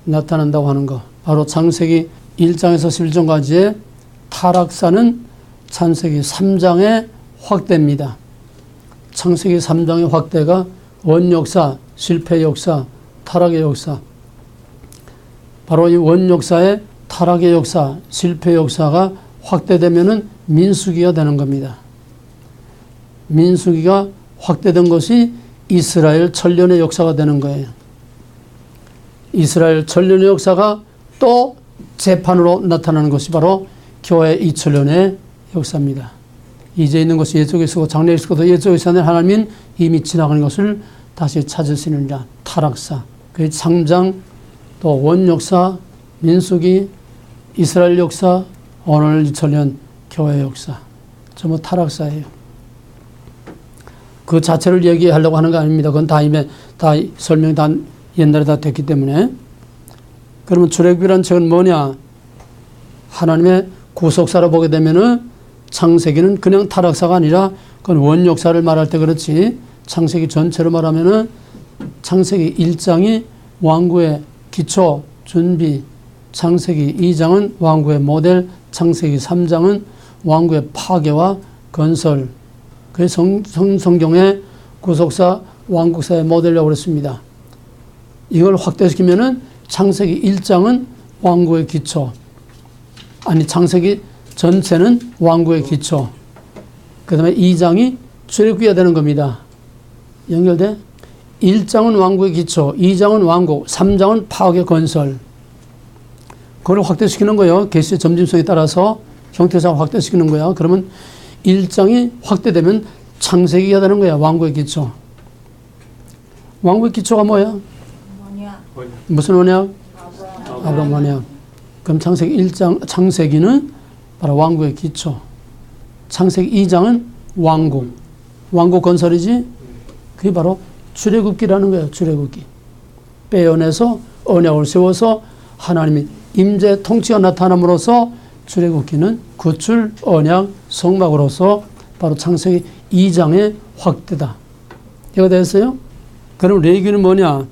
나타난다고 하는 것. 바로 창세기 1장에서 11장까지의 타락사는 창세기 3장의 확대입니다. 창세기 3장의 확대가 원역사, 실패의 역사, 타락의 역사. 바로 이 원역사의 타락의 역사, 실패의 역사가 확대되면은 민수기가 되는 겁니다. 민수기가 확대된 것이 이스라엘 천년의 역사가 되는 거예요. 이스라엘 천년의 역사가 또 재판으로 나타나는 것이 바로 교회 2000년의 역사입니다. 이제 있는 것이 옛적에 있었고 장래에 있었고 옛적에 있었는 하나님은 이미 지나가는 것을 다시 찾으시느냐. 타락사, 그 상장, 또 원역사, 민수기, 이스라엘 역사, 오늘 2000년 교회 역사. 전부 타락사예요. 그 자체를 얘기하려고 하는 거 아닙니다. 그건 다 이미 다 설명이 다 옛날에 다 됐기 때문에. 그러면 출애굽이라는 책은 뭐냐? 하나님의 구속사로 보게 되면은 창세기는 그냥 타락사가 아니라 그건 원역사를 말할 때 그렇지, 창세기 전체로 말하면은 창세기 1장이 왕국의 기초, 준비, 창세기 2장은 왕국의 모델, 창세기 3장은 왕국의 파괴와 건설. 그게 성경의 구속사, 왕국사의 모델이라고 그랬습니다. 이걸 확대시키면은 창세기 1장은 왕국의 기초, 아니 창세기 전체는 왕국의 기초, 그 다음에 2장이 출애굽기가 되는 겁니다. 연결돼? 1장은 왕국의 기초, 2장은 왕국, 3장은 파괴 건설. 그걸 확대시키는 거예요. 계시의 점진성에 따라서 형태상을 확대시키는 거야. 그러면 1장이 확대되면 창세기가 되는 거야. 왕국의 기초. 왕국의 기초가 뭐야? 무슨 언약? 아브라함 언약. 그럼 창세기 1장, 창세기는 바로 왕국의 기초. 창세기 2장은 왕국. 왕국 건설이지? 그게 바로 출애굽기라는 거예요. 출애굽기. 빼어내서 언약을 세워서 하나님의 임재 통치가 나타남으로써 출애굽기는 구출, 언약, 성막으로서 바로 창세기 2장의 확대다. 이해가 됐어요? 그럼 레위기는 뭐냐?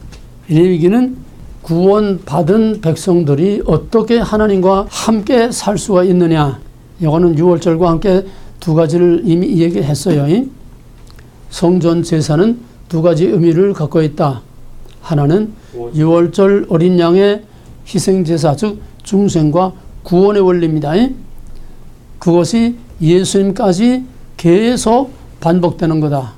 레위기는 구원받은 백성들이 어떻게 하나님과 함께 살 수가 있느냐. 이거는 6월절과 함께 두 가지를 이미 얘기했어요. 성전 제사는 두 가지 의미를 갖고 있다. 하나는 6월절 어린 양의 희생제사, 즉 중생과 구원의 원리입니다. 그것이 예수님까지 계속 반복되는 거다.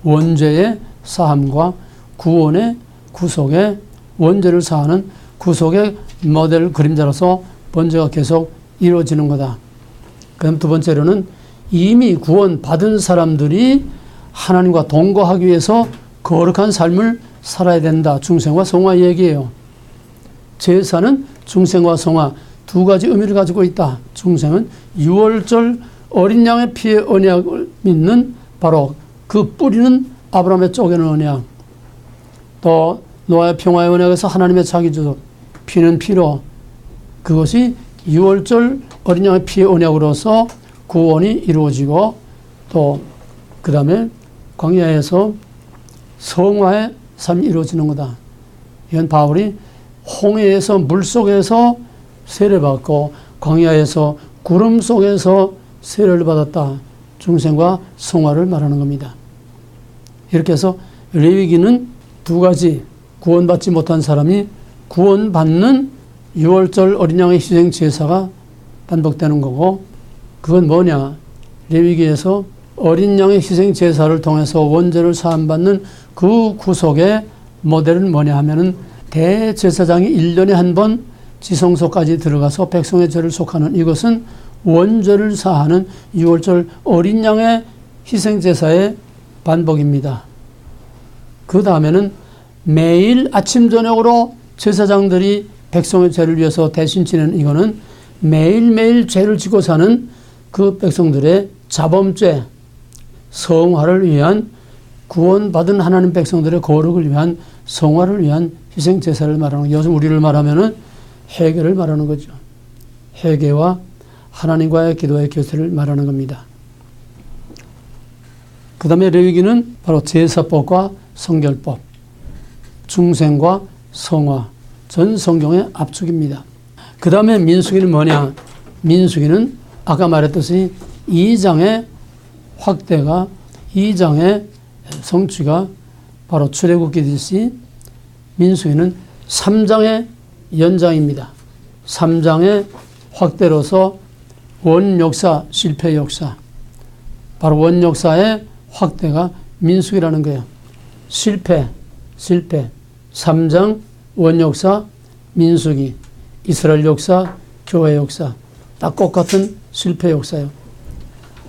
원죄의 사함과 구원의 구속의 원죄를 사하는 구속의 모델 그림자로서 번제가 계속 이루어지는 거다. 그럼 두 번째로는 이미 구원받은 사람들이 하나님과 동거하기 위해서 거룩한 삶을 살아야 된다. 중생과 성화 얘기예요. 제사는 중생과 성화 두 가지 의미를 가지고 있다. 중생은 6월절 어린 양의 피의 언약을 믿는 바로 그 뿌리는 아브라함의 쪼개는 언약, 또 노아의 평화의 언약에서 하나님의 자기주도 피는 피로, 그것이 6월절 어린 양의 피의 언약으로서 구원이 이루어지고, 또 그 다음에 광야에서 성화의 삶이 이루어지는 거다. 이건 바울이 홍해에서 물속에서 세례받고 광야에서 구름 속에서 세례를 받았다. 중생과 성화를 말하는 겁니다. 이렇게 해서 레위기는 두 가지, 구원받지 못한 사람이 구원받는 6월절 어린 양의 희생 제사가 반복되는 거고, 그건 뭐냐? 레위기에서 어린 양의 희생 제사를 통해서 원죄를 사함받는 그 구속의 모델은 뭐냐 하면은 대제사장이 1년에 한 번 지성소까지 들어가서 백성의 죄를 속하는, 이것은 원죄를 사하는 6월절 어린 양의 희생제사의 반복입니다. 그 다음에는 매일 아침 저녁으로 제사장들이 백성의 죄를 위해서 대신 지내는 이거는 매일매일 죄를 지고 사는 그 백성들의 자범죄, 성화를 위한 구원받은 하나님 백성들의 거룩을 위한 성화를 위한 희생 제사를 말하는 거죠. 요즘 우리를 말하면은 회개를 말하는 거죠. 회개와 하나님과의 기도의 교제를 말하는 겁니다. 그 다음에 레위기는 바로 제사법과 성결법, 중생과 성화, 전 성경의 압축입니다. 그 다음에 민수기는 뭐냐? 민수기는 아까 말했듯이 2장의 확대가, 2장의 성취가 바로 출애굽기듯이 민수기는 3장의 연장입니다. 3장의 확대로서 원역사, 실패 역사, 바로 원역사의 확대가 민수기라는 거예요. 실패, 3장 원역사, 민수기, 이스라엘 역사, 교회 역사, 딱 똑같은 실패 역사예요.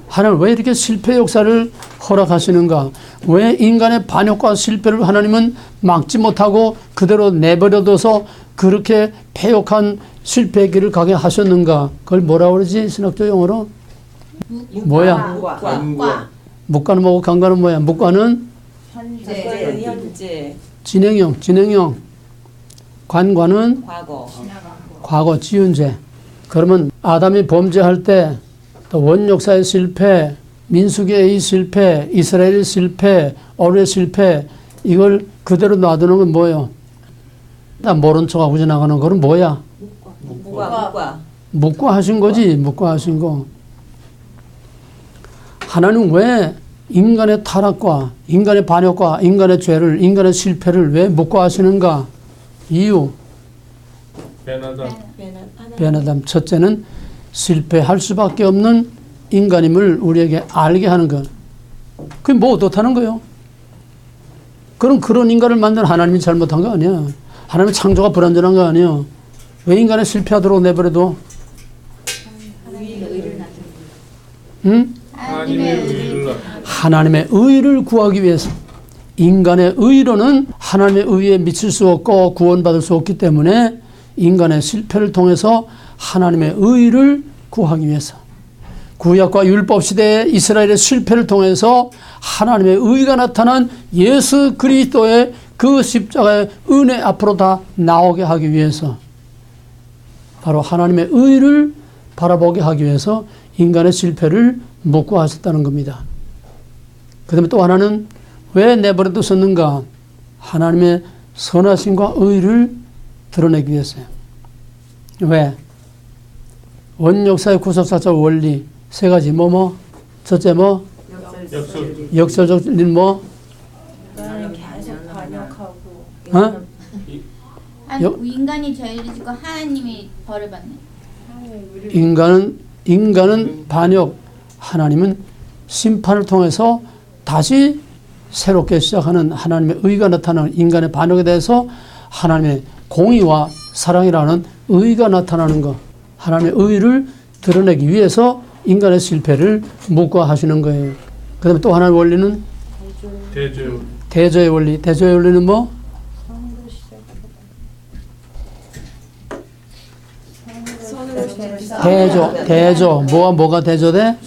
하나님 왜 이렇게 실패 역사를 허락하시는가? 왜 인간의 반역과 실패를 하나님은 막지 못하고 그대로 내버려둬서 그렇게 패역한 실패의 길을 가게 하셨는가? 그걸 뭐라고 그러지? 신학적 용어로? 뭐야? 묵과. 묵과는 뭐고 강과는 뭐야? 묵과는 현재 진행형. 관과는 과거, 지은죄. 그러면 아담이 범죄할 때 또 원역사의 실패, 민수기의 실패, 이스라엘의 실패, 어뢰의 실패, 이걸 그대로 놔두는 건 뭐예요? 나 모른 척하고 지나가는 거는 뭐야? 묵과 하신 거지. 묵과 하신 거. 하나님 왜 인간의 타락과 인간의 반역과 인간의 죄를, 인간의 실패를 왜 묵과 하시는가? 이유. 베나담. 첫째는 실패할 수밖에 없는 인간임을 우리에게 알게 하는 것. 그게 뭐 어떻다는 거예요? 그럼 그런 인간을 만든 하나님이 잘못한 거 아니야. 하나님의 창조가 불완전한 거 아니야. 왜 인간을 실패하도록 내버려둬? 응? 하나님의 의를 구하기 위해서. 인간의 의로는 하나님의 의에 미칠 수 없고 구원받을 수 없기 때문에 인간의 실패를 통해서 하나님의 의를 구하기 위해서. 구약과 율법 시대의 이스라엘의 실패를 통해서 하나님의 의가 나타난 예수 그리스도의 그 십자가의 은혜 앞으로 다 나오게 하기 위해서, 바로 하나님의 의를 바라보게 하기 위해서 인간의 실패를 묵과하셨다는 겁니다. 그 다음에 또 하나는 왜 내버려두셨는가? 하나님의 선하심과 의를 드러내기 위해서요. 왜? 원역사의 구속사적 원리 세 가지. 첫째 역설적 진리는 뭐? 계속 반역하고. 인간이 죄를 짓고 하나님이 벌을 받네. 인간은 반역, 하나님은 심판을 통해서 다시 새롭게 시작하는 하나님의 의가 나타나는 인간의 반역에 대해서 하나님의 공의와 사랑이라는 의가 나타나는 것. 하나님의 의를 드러내기 위해서 인간의 실패를 묵과하시는 거예요. 그 다음에 또 하나의 원리는 대조의 원리. 대조의 원리는 뭐? 대조. 뭐가 대조돼?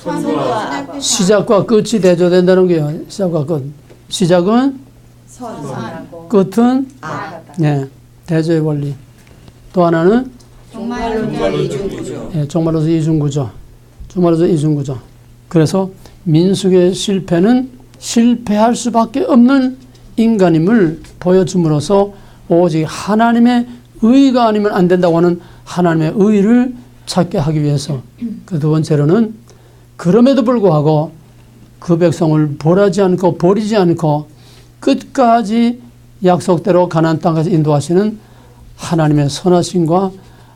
시작과 끝이 대조된다는 거예요. 시작과 끝. 시작은 끝은 네, 대조의 원리. 또 하나는 종말로서 이중구조. 그래서 민수기의 실패는 실패할 수밖에 없는 인간임을 보여줌으로써 오직 하나님의 의가 아니면 안 된다고 하는 하나님의 의를 찾게 하기 위해서. 그 두 번째로는 그럼에도 불구하고 그 백성을 버리지 않고 끝까지 약속대로 가나안 땅까지 인도하시는 하나님의 선하심과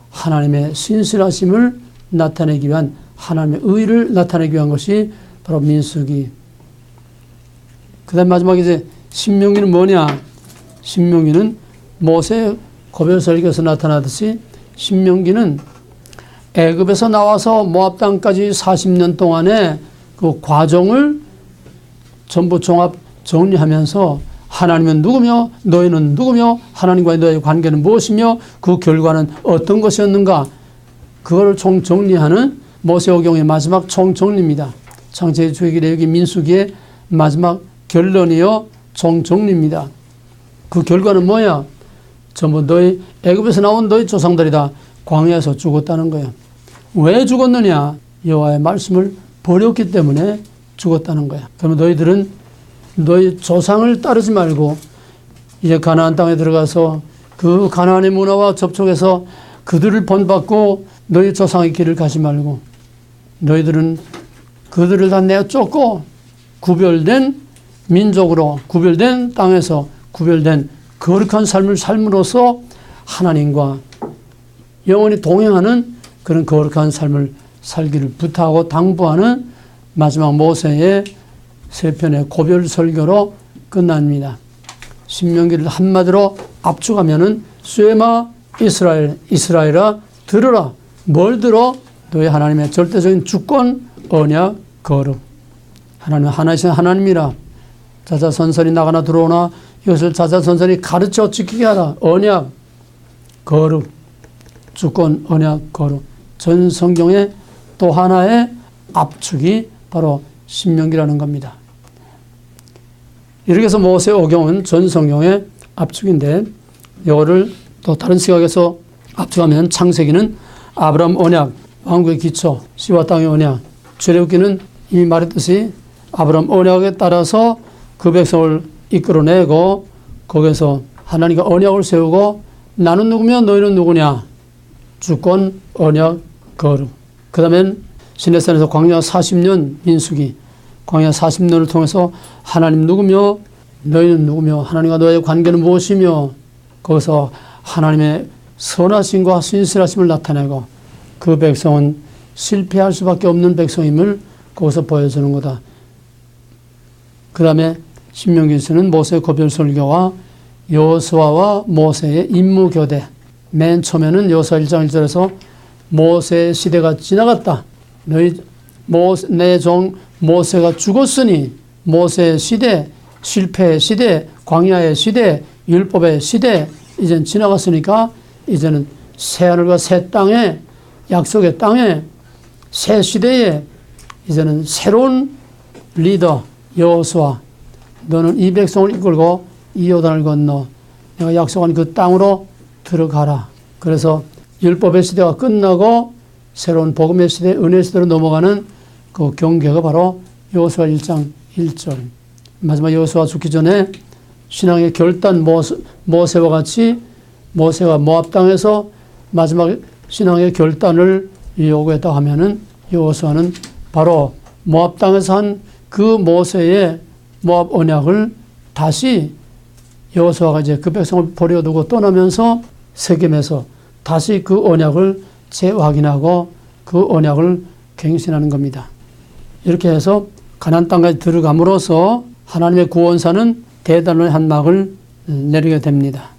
하나님의 신실하심을 나타내기 위한, 하나님의 의를 나타내기 위한 것이 바로 민수기. 그 다음 마지막에 이제 신명기는 뭐냐? 신명기는 모세의 고별설교에서 나타나듯이 신명기는 애굽에서 나와서 모압 땅까지 40년 동안의 그 과정을 전부 종합 정리하면서 하나님은 누구며 너희는 누구며 하나님과의 너희의 관계는 무엇이며 그 결과는 어떤 것이었는가, 그걸 총정리하는 모세오경의 마지막 총정리입니다. 창세기, 출애굽기, 레위기, 민수기의 마지막 결론이요 총정리입니다. 그 결과는 뭐야? 전부 너희 애굽에서 나온 너희 조상들이다 광야에서 죽었다는 거예요. 왜 죽었느냐? 여호와의 말씀을 버렸기 때문에 죽었다는 거야. 그러면 너희들은 너희 조상을 따르지 말고 이제 가나안 땅에 들어가서 그 가나안의 문화와 접촉해서 그들을 본받고 너희 조상의 길을 가지 말고 너희들은 그들을 다 내쫓고 구별된 민족으로 구별된 땅에서 구별된 거룩한 삶을 삶으로써 하나님과 영원히 동행하는 그런 거룩한 삶을 살기를 부탁하고 당부하는 마지막 모세의 세 편의 고별 설교로 끝납니다. 신명기를 한마디로 압축하면은 쇠마 이스라엘, 이스라엘아 들으라. 뭘 들어? 너희 하나님의 절대적인 주권, 언약, 거룩. 하나님 하나이신 하나님이라. 자자선선이 나가나 들어오나 이것을 자자선선이 가르쳐 지키게 하라. 언약, 거룩, 주권, 언약, 거룩. 전 성경의 또 하나의 압축이 바로 신명기라는 겁니다. 이렇게 해서 모세오경은 전 성경의 압축인데 이거를 또 다른 시각에서 압축하면 창세기는 아브라함 언약, 왕국의 기초, 씨와 땅의 언약, 출애굽기는 이미 말했듯이 아브라함 언약에 따라서 그 백성을 이끌어내고 거기서 하나님과 언약을 세우고 나는 누구며 너희는 누구냐? 주권, 언약, 거룩. 그 다음엔 시내산에서 광야 40년 민수기, 광야 40년을 통해서 하나님 누구며 너희는 누구며 하나님과 너의 관계는 무엇이며 거기서 하나님의 선하심과 신실하심을 나타내고 그 백성은 실패할 수밖에 없는 백성임을 거기서 보여주는 거다. 그 다음에 신명기에서는 모세의 고별 설교와 여호수아와 모세의 임무 교대. 맨 처음에는 여호수아 1장 1절에서 모세의 시대가 지나갔다. 내 종 모세가 죽었으니 모세의 시대, 실패의 시대, 광야의 시대, 율법의 시대 이젠 지나갔으니까 이제는 새하늘과 새 땅에 약속의 땅에 새 시대에 이제는 새로운 리더 여호수아 너는 이 백성을 이끌고 이 요단을 건너 내가 약속한 그 땅으로 들어가라. 그래서 율법의 시대가 끝나고 새로운 복음의 시대, 은혜의 시대로 넘어가는 그 경계가 바로 여호수아 1장 1절. 마지막 여호수아 죽기 전에 신앙의 결단 모세와 같이 모세가 모압 땅에서 마지막 신앙의 결단을 요구했다 하면은 여호수아는 바로 모압 땅에서 한 그 모세의 모압 언약을 다시 여호수아가 이제 그 백성을 버려두고 떠나면서 세겜에서 다시 그 언약을 재확인하고 그 언약을 갱신하는 겁니다. 이렇게 해서 가나안 땅까지 들어감으로써 하나님의 구원사는 대단한 한 막을 내리게 됩니다.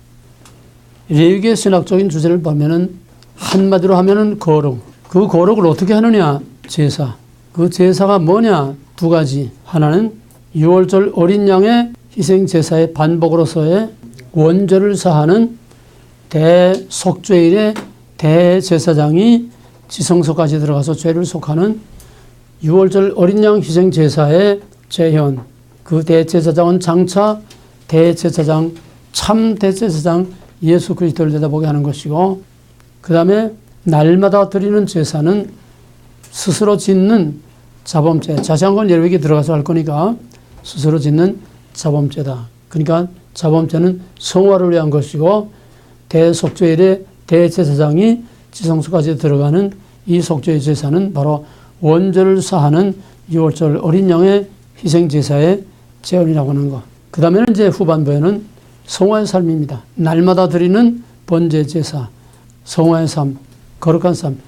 레위기의 신학적인 주제를 보면은 한마디로 하면은 거룩. 그 거룩을 어떻게 하느냐? 제사. 그 제사가 뭐냐? 두 가지. 하나는 유월절 어린 양의 희생 제사의 반복으로서의 원죄를 사하는 대속죄일의 대제사장이 지성소까지 들어가서 죄를 속하는 유월절 어린 양 희생 제사의 재현. 그 대제사장은 장차 대제사장, 참 대제사장 예수 그리스도를 내다보게 하는 것이고, 그 다음에 날마다 드리는 제사는 스스로 짓는 자범죄. 자세한 건 예외기 들어가서 할 거니까 스스로 짓는 자범죄다. 그러니까 자범죄는 성화를 위한 것이고 대속죄일의 대제사장이 지성소까지 들어가는 이 속죄의 제사는 바로 원죄를 사하는 유월절 어린 양의 희생제사의 재현이라고 하는 것. 그 다음에는 이제 후반부에는 성화의 삶입니다. 날마다 드리는 번제 제사, 성화의 삶, 거룩한 삶.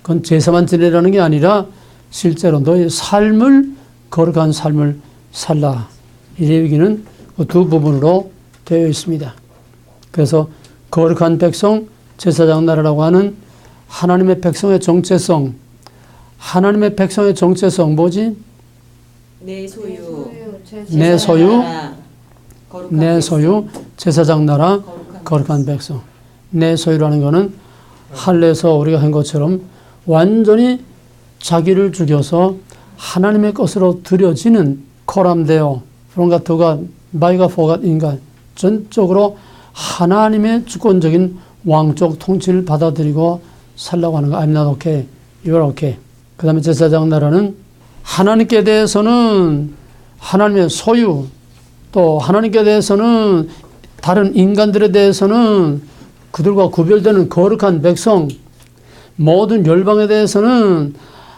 그건 제사만 지내라는 게 아니라 실제로 너의 삶을 거룩한 삶을 살라. 이 레위기는 그 두 부분으로 되어 있습니다. 그래서 거룩한 백성, 제사장 나라라고 하는 하나님의 백성의 정체성. 하나님의 백성의 정체성 뭐지? 내 소유. 내 소유, 내 소유, 제사장 나라, 거룩한 백성. 내 소유라는 것은 할례에서 우리가 한 것처럼 완전히 자기를 죽여서 하나님의 것으로 드려지는 코람데오, 프론가토가 마이가 포갓 인간, 전적으로 하나님의 주권적인 왕족 통치를 받아들이고 살라고 하는 거. I'm not okay, you're okay. 그 다음에 제사장 나라는 하나님께 대해서는 하나님의 소유, 또 하나님께 대해서는 다른 인간들에 대해서는 그들과 구별되는 거룩한 백성, 모든 열방에 대해서는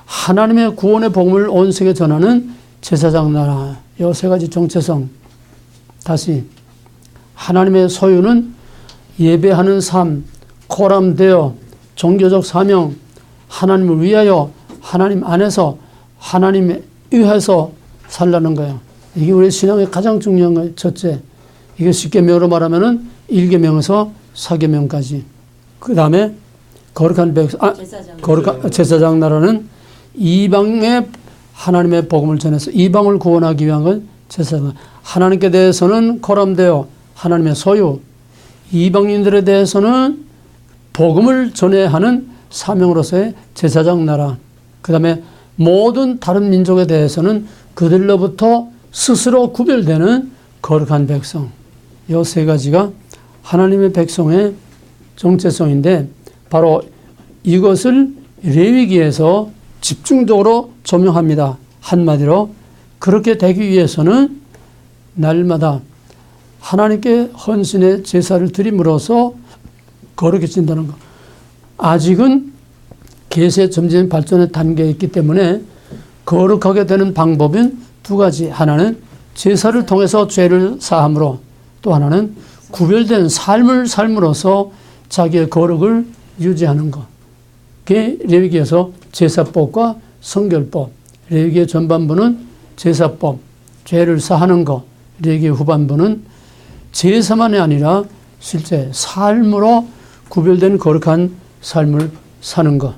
하나님의 구원의 복음을 온 세계에 전하는 제사장 나라. 이 세 가지 정체성. 다시 하나님의 소유는 예배하는 삶, 코람되어 종교적 사명, 하나님을 위하여 하나님 안에서 하나님에 의해서 살라는 거예요. 이게 우리 신앙의 가장 중요한 거예요. 첫째, 이게 쉽게 명으로 말하면은 1계명에서 4계명까지. 그 다음에 거룩한 백성, 거룩한 제사장 나라는 이방의 하나님의 복음을 전해서 이방을 구원하기 위한 건 제사장. 하나님께 대해서는 코람되어 하나님의 소유, 이방인들에 대해서는 복음을 전해야 하는 사명으로서의 제사장 나라. 그 다음에 모든 다른 민족에 대해서는 그들로부터 스스로 구별되는 거룩한 백성. 이 세 가지가 하나님의 백성의 정체성인데 바로 이것을 레위기에서 집중적으로 조명합니다. 한마디로 그렇게 되기 위해서는 날마다 하나님께 헌신의 제사를 드림으로써 거룩해진다는 것. 아직은 계세 점진 발전의 단계에 있기 때문에 거룩하게 되는 방법은 두 가지. 하나는 제사를 통해서 죄를 사함으로, 또 하나는 구별된 삶을 삶으로써 자기의 거룩을 유지하는 것. 그게 레위기에서 제사법과 성결법. 레위기의 전반부는 제사법, 죄를 사하는 것. 레위기의 후반부는 제사만이 아니라 실제 삶으로 구별된 거룩한 삶을 사는 것.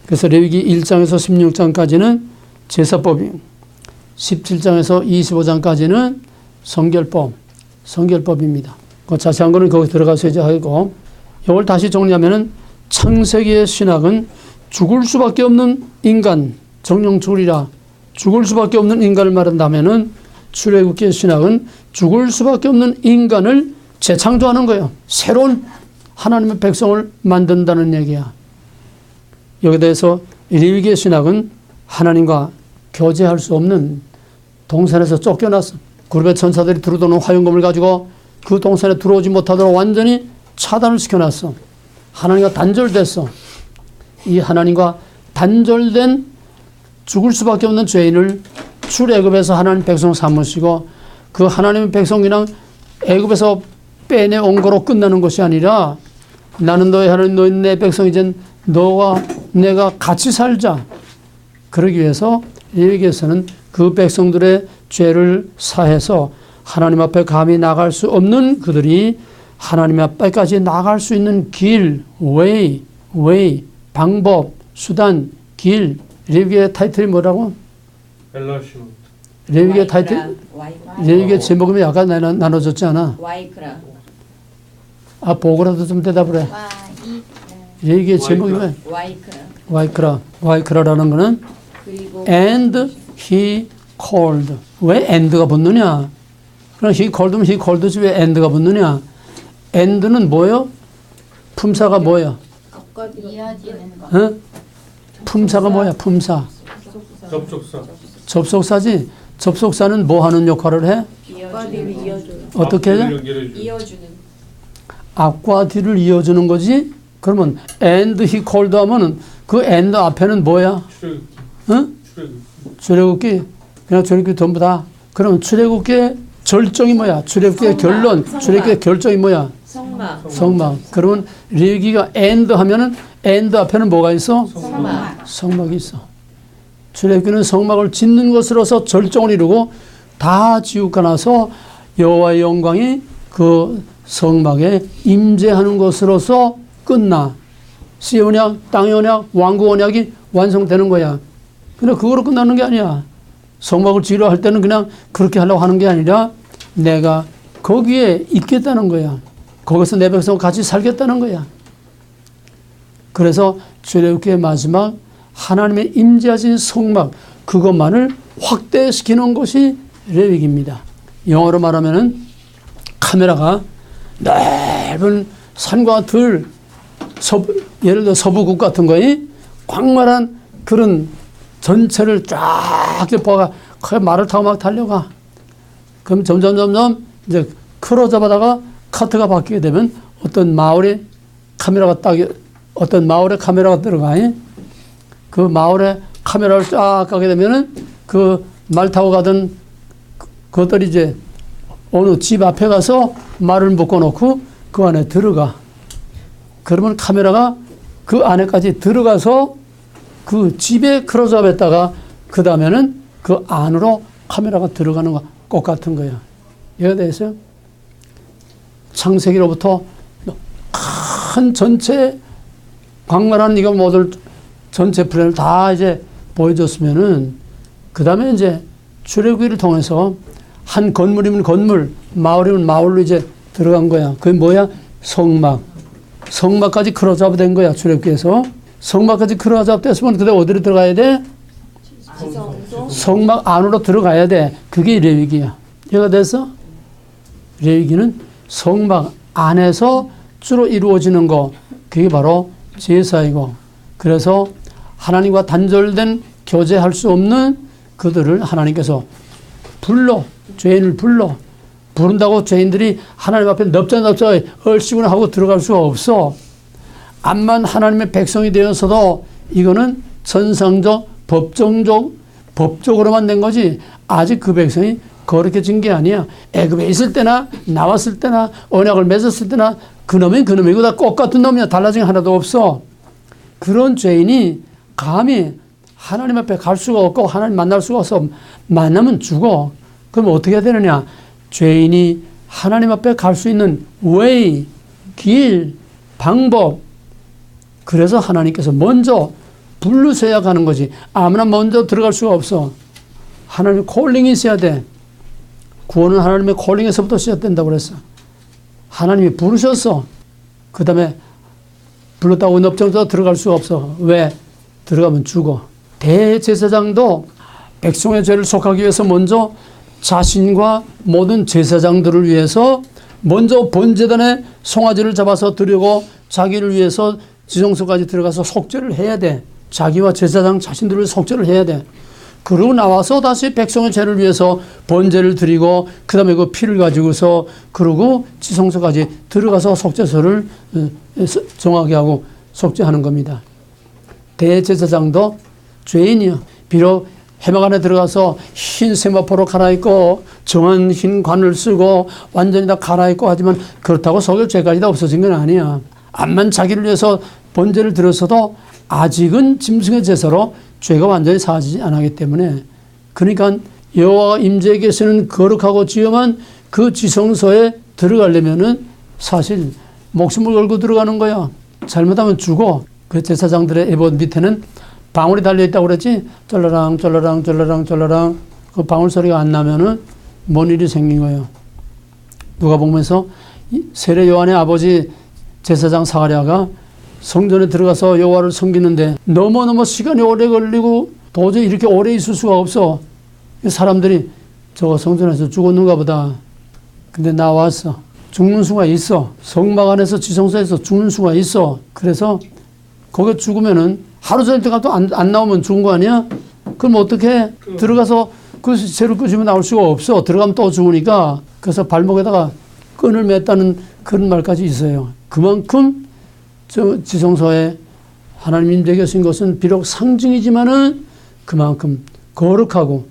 그래서 레위기 1장에서 16장까지는 제사법이, 17장에서 25장까지는 성결법입니다. 그 자세한 거는 거기 들어가서 이제 하고, 이걸 다시 정리하면은 창세기의 신학은 죽을 수밖에 없는 인간, 정령 죽으리라, 죽을 수밖에 없는 인간을 말한다면은 출애굽기의 신학은 죽을 수밖에 없는 인간을 재창조하는 거예요. 새로운 하나님의 백성을 만든다는 얘기야. 여기에 대해서 레위기의 신학은 하나님과 교제할 수 없는 동산에서 쫓겨났어. 그룹의 천사들이 들어오는 화용검을 가지고 그 동산에 들어오지 못하도록 완전히 차단을 시켜놨어. 하나님과 단절됐어. 이 하나님과 단절된 죽을 수밖에 없는 죄인을 출애굽에서 하나님 백성 삼으시고 그 하나님의 백성 그냥 애굽에서 빼내온 거로 끝나는 것이 아니라 나는 너의 하나님, 너는 내 백성, 이젠 너와 내가 같이 살자. 그러기 위해서 레위기에서는 그 백성들의 죄를 사해서 하나님 앞에 감히 나갈 수 없는 그들이 하나님 앞에까지 나갈 수 있는 길, way, 방법, 수단, 길. 레위기의 타이틀이 뭐라고? 엘라시몬. 레위기의 타이틀? 레위기의 제목이 약간 나눠졌지 않아? 와이크라. 아, 보고라도 좀 대답을 해. 레위기의 제목이 왜? 와이크라라는 거는 그리고 and he called. 왜 and가 붙느냐? 그럼 he called면 he called지 왜 and가 붙느냐? and는 뭐예요? 품사가 뭐야? 이어지는 거. 어? 품사가 뭐야? 품사. 접촉사. 접속사지. 접속사는 뭐 하는 역할을 해? 어떻게 해? 이어주는. 앞과 뒤를 이어주는 거지. 그러면 and he called 하면은 그 and 앞에는 뭐야? 출애굽기. 응? 출애굽기. 그냥 출애굽기 전부 다. 그러면 출애굽기의 절정이 뭐야? 출애굽기의 결론. 출애굽기의 결정이 뭐야? 성막. 그러면 레위기가 and 하면은 and 앞에는 뭐가 있어? 성막이 있어. 출애굽기는 성막을 짓는 것으로서 절정을 이루고 다 지우고 나서 여호와의 영광이 그 성막에 임재하는 것으로서 끝나. 시의 언약, 땅의 언약, 왕국 언약이 완성되는 거야. 근데 그거로 끝나는 게 아니야. 성막을 지으려 할 때는 그냥 그렇게 하려고 하는 게 아니라 내가 거기에 있겠다는 거야. 거기서 내 백성과 같이 살겠다는 거야. 그래서 출애굽기의 마지막 하나님의 임재하신 성막 그것만을 확대시키는 것이 레위기입니다. 영어로 말하면은 카메라가 넓은 산과 들, 예를 들어 서부국 같은 거에 광활한 그런 전체를 쫙 보아가 말을 타고 막 달려가. 그럼 점점 이제 크로즈업하다가 카트가 바뀌게 되면 어떤 마을에 카메라가 들어가. 그 마을에 카메라를 쫙 가게 되면은 그 말 타고 가던 그것들이 이제 어느 집 앞에 가서 말을 묶어놓고 그 안에 들어가. 그러면 카메라가 그 안에까지 들어가서 그 집에 크로즈업 했다가 그 다음에는 그 안으로 카메라가 들어가는 거 똑같은 거야. 이해가 되겠어요? 창세기로부터 큰 전체 광활한 이거 모두 전체 플랜을 다 이제 보여줬으면은 그 다음에 이제 출애굽기를 통해서 한 건물이면 건물, 마을이면 마을로 이제 들어간 거야. 그게 뭐야? 성막. 성막까지 크로즈업 된 거야. 출애굽기에서. 성막까지 크로즈업 됐으면 그때 어디로 들어가야 돼? 성막 안으로 들어가야 돼. 그게 레위기야. 이해가 됐어? 레위기는 성막 안에서 주로 이루어지는 거. 그게 바로 제사이고. 그래서 하나님과 단절된 교제할 수 없는 그들을 하나님께서 죄인을 부른다고 죄인들이 하나님 앞에 넙자넙자 얼씨구나 하고 들어갈 수가 없어. 암만 하나님의 백성이 되어서도 이거는 선상적, 법적으로만 된 거지 아직 그 백성이 거룩해진 게 아니야. 애굽에 있을 때나 나왔을 때나 언약을 맺었을 때나 그놈은 그놈이고 다 똑같은 놈이야. 달라진 게 하나도 없어. 그런 죄인이 감히 하나님 앞에 갈 수가 없고 하나님 만날 수가 없어. 만나면 죽어. 그럼 어떻게 해야 되느냐? 죄인이 하나님 앞에 갈 수 있는 way, 길, 방법. 그래서 하나님께서 먼저 부르셔야 가는 거지. 아무나 먼저 들어갈 수가 없어. 하나님 콜링이 있어야 돼. 구원은 하나님의 콜링에서부터 시작된다고 그랬어. 하나님이 부르셨어. 그 다음에 불렀다고 넙정도 들어갈 수가 없어. 왜? 들어가면 죽어. 대제사장도 백성의 죄를 속하기 위해서 먼저 자신과 모든 제사장들을 위해서 먼저 번제단에 송아지를 잡아서 드리고 자기를 위해서 지성소까지 들어가서 속죄를 해야 돼. 자기와 제사장 자신들을 속죄를 해야 돼. 그러고 나와서 다시 백성의 죄를 위해서 번제를 드리고 그 다음에 그 피를 가지고서 그러고 지성소까지 들어가서 속죄소를 정하게 하고 속죄하는 겁니다. 대제사장도 죄인이요. 비록 회막 안에 들어가서 흰 세마포로 갈아입고 정한 흰 관을 쓰고 완전히 다 갈아입고 하지만 그렇다고 속일 죄까지 다 없어진 건 아니야. 암만 자기를 위해서 번제를 드렸어도 아직은 짐승의 제사로 죄가 완전히 사하지 않았기 때문에 그러니까 여호와가 임재에 계시는 거룩하고 지엄한 그 지성소에 들어가려면은 사실 목숨을 걸고 들어가는 거야. 잘못하면 죽어. 그 제사장들의 에봇 밑에는 방울이 달려있다고 그랬지? 쫄라랑 그 방울 소리가 안 나면은 뭔 일이 생긴 거예요. 누가 보면서 세례 요한의 아버지 제사장 사가랴가 성전에 들어가서 여호와를 섬기는데 너무너무 시간이 오래 걸리고 도저히 이렇게 오래 있을 수가 없어. 사람들이 저거 성전에서 죽었는가 보다. 근데 나왔어. 죽는 수가 있어. 성막 안에서 지성소에서 죽는 수가 있어. 그래서 거기 죽으면은 하루 종일 동안 안 나오면 죽은 거 아니야? 그럼 어떻게 들어가서 그 새로 끄시면 나올 수가 없어. 들어가면 또 죽으니까. 그래서 발목에다가 끈을 맸다는 그런 말까지 있어요. 그만큼 저 지성소에 하나님 임재 계신 것은 비록 상징이지만은 그만큼 거룩하고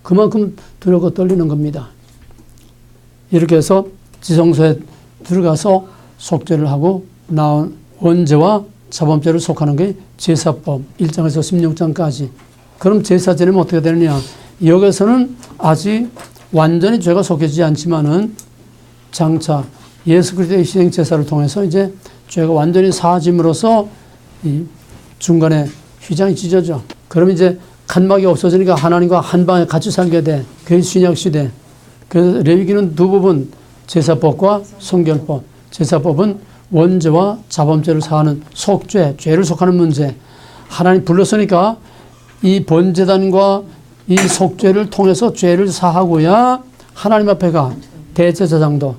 그만큼 두렵고 떨리는 겁니다. 이렇게 해서 지성소에 들어가서 속죄를 하고 나온 원죄와 자범죄를 속하는 게 제사법 1장에서 16장까지. 그럼 제사 지내면 어떻게 되느냐? 여기서는 아직 완전히 죄가 속해지지 않지만은 장차 예수 그리스도의 희생 제사를 통해서 이제 죄가 완전히 사함으로써 이 중간에 휘장이 찢어져. 그럼 이제 칸막이 없어지니까 하나님과 한 방에 같이 살게 돼. 그게 신약 시대. 그래서 레위기는 두 부분, 제사법과 성결법. 제사법은 원죄와 자범죄를 사하는 속죄, 죄를 속하는 문제. 하나님 불렀으니까 이 번제단과 이 속죄를 통해서 죄를 사하고야 하나님 앞에 가. 대제사장도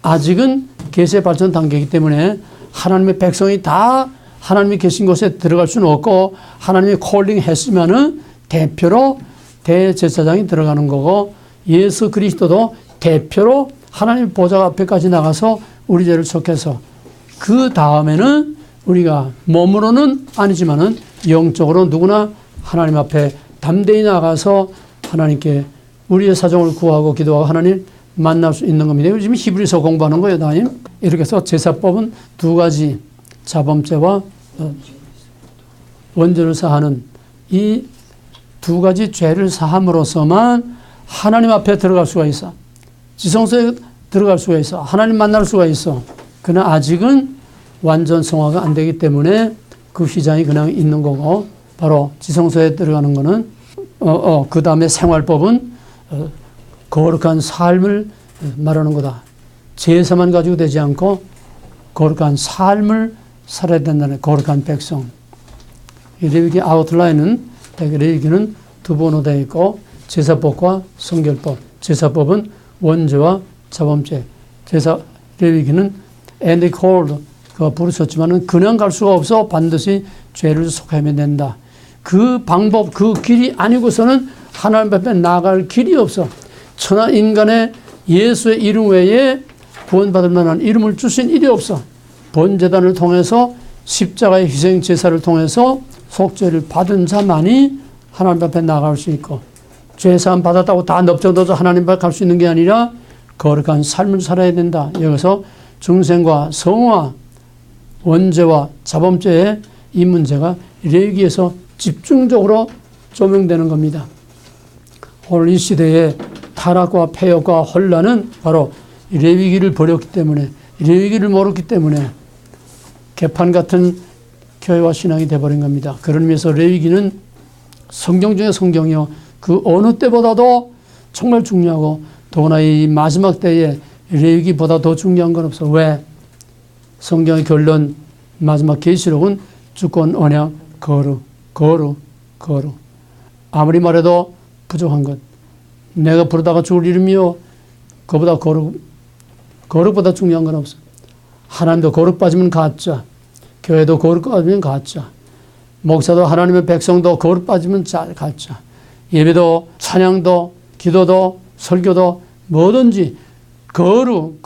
아직은 계시의 발전 단계이기 때문에 하나님의 백성이 다 하나님이 계신 곳에 들어갈 수는 없고 하나님이 콜링 했으면은 대표로 대제사장이 들어가는 거고 예수 그리스도도 대표로 하나님 보좌 앞에까지 나가서 우리 죄를 속해서 그 다음에는 우리가 몸으로는 아니지만은 영적으로 누구나 하나님 앞에 담대히 나가서 하나님께 우리의 사정을 구하고 기도하고 하나님 만날 수 있는 겁니다. 지금 히브리서 공부하는 거예요, 다임. 이렇게 해서 제사법은 두 가지 자범죄와 원죄를 사하는 이 두 가지 죄를 사함으로써만 하나님 앞에 들어갈 수가 있어. 지성소에 들어갈 수가 있어. 하나님 만날 수가 있어. 그러나 아직은 완전 성화가 안 되기 때문에 그 휘장이 그냥 있는 거고 바로 지성소에 들어가는 거는 그 다음에 생활법은 거룩한 삶을 말하는 거다. 제사만 가지고 되지 않고 거룩한 삶을 살아야 된다는 거룩한 백성. 레위기 아웃라인은 레위기는 두 번으로 되어 있고 제사법과 성결법. 제사법은 원죄와 자범죄. 레위기는 앤디 콜드가 부르셨지만은 그냥 갈 수가 없어. 반드시 죄를 속하면 된다. 그 방법, 그 길이 아니고서는 하나님 앞에 나갈 길이 없어. 천하 인간의 예수의 이름 외에 구원받을 만한 이름을 주신 일이 없어. 번제단을 통해서 십자가의 희생 제사를 통해서 속죄를 받은 자만이 하나님 앞에 나갈 수 있고 죄사함 받았다고 다 넓적너져 하나님 앞에 갈 수 있는 게 아니라 거룩한 삶을 살아야 된다. 여기서 중생과 성화, 원죄와 자범죄의 이 문제가 레위기에서 집중적으로 조명되는 겁니다. 오늘 이 시대의 타락과 폐역과 혼란은 바로 레위기를 버렸기 때문에 레위기를 모르기 때문에 개판 같은 교회와 신앙이 되어버린 겁니다. 그런 의미에서 레위기는 성경 중에 성경이요. 그 어느 때보다도 정말 중요하고 더구나 이 마지막 때에 레위기보다 더 중요한 건 없어. 왜? 성경의 결론 마지막 계시록은 주권, 언약, 거룩. 아무리 말해도 부족한 것. 내가 부르다가 죽을 이름이요. 그보다 거룩보다 중요한 건 없어. 하나님도 거룩 빠지면 가짜. 교회도 거룩 빠지면 가짜. 목사도 하나님의 백성도 거룩 빠지면 가짜. 예배도 찬양도 기도도 설교도 뭐든지 거룩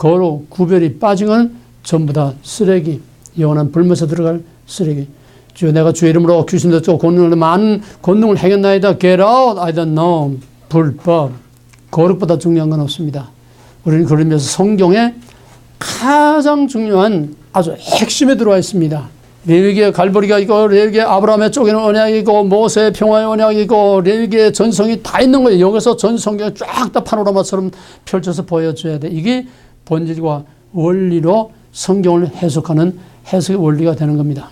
구별이 빠지면 전부 다 쓰레기. 영원한 불못에 들어갈 쓰레기. 주여 내가 주의 이름으로 귀신도 쫓고 권능을 많은 권능을 행했나이다. Get out. I don't know. 불법. 거룩보다 중요한 건 없습니다. 우리는 그러면서 성경에 가장 중요한 아주 핵심에 들어와 있습니다. 레위기의 갈보리가 있고 레위기의 아브라함의 쪼개는 언약이 있고 모세의 평화의 언약이 있고 레위기의 전성이 다 있는 거예요. 여기서 전 성경이 쫙 다 파노라마처럼 펼쳐서 보여줘야 돼. 이게 본질과 원리로 성경을 해석하는 해석의 원리가 되는 겁니다.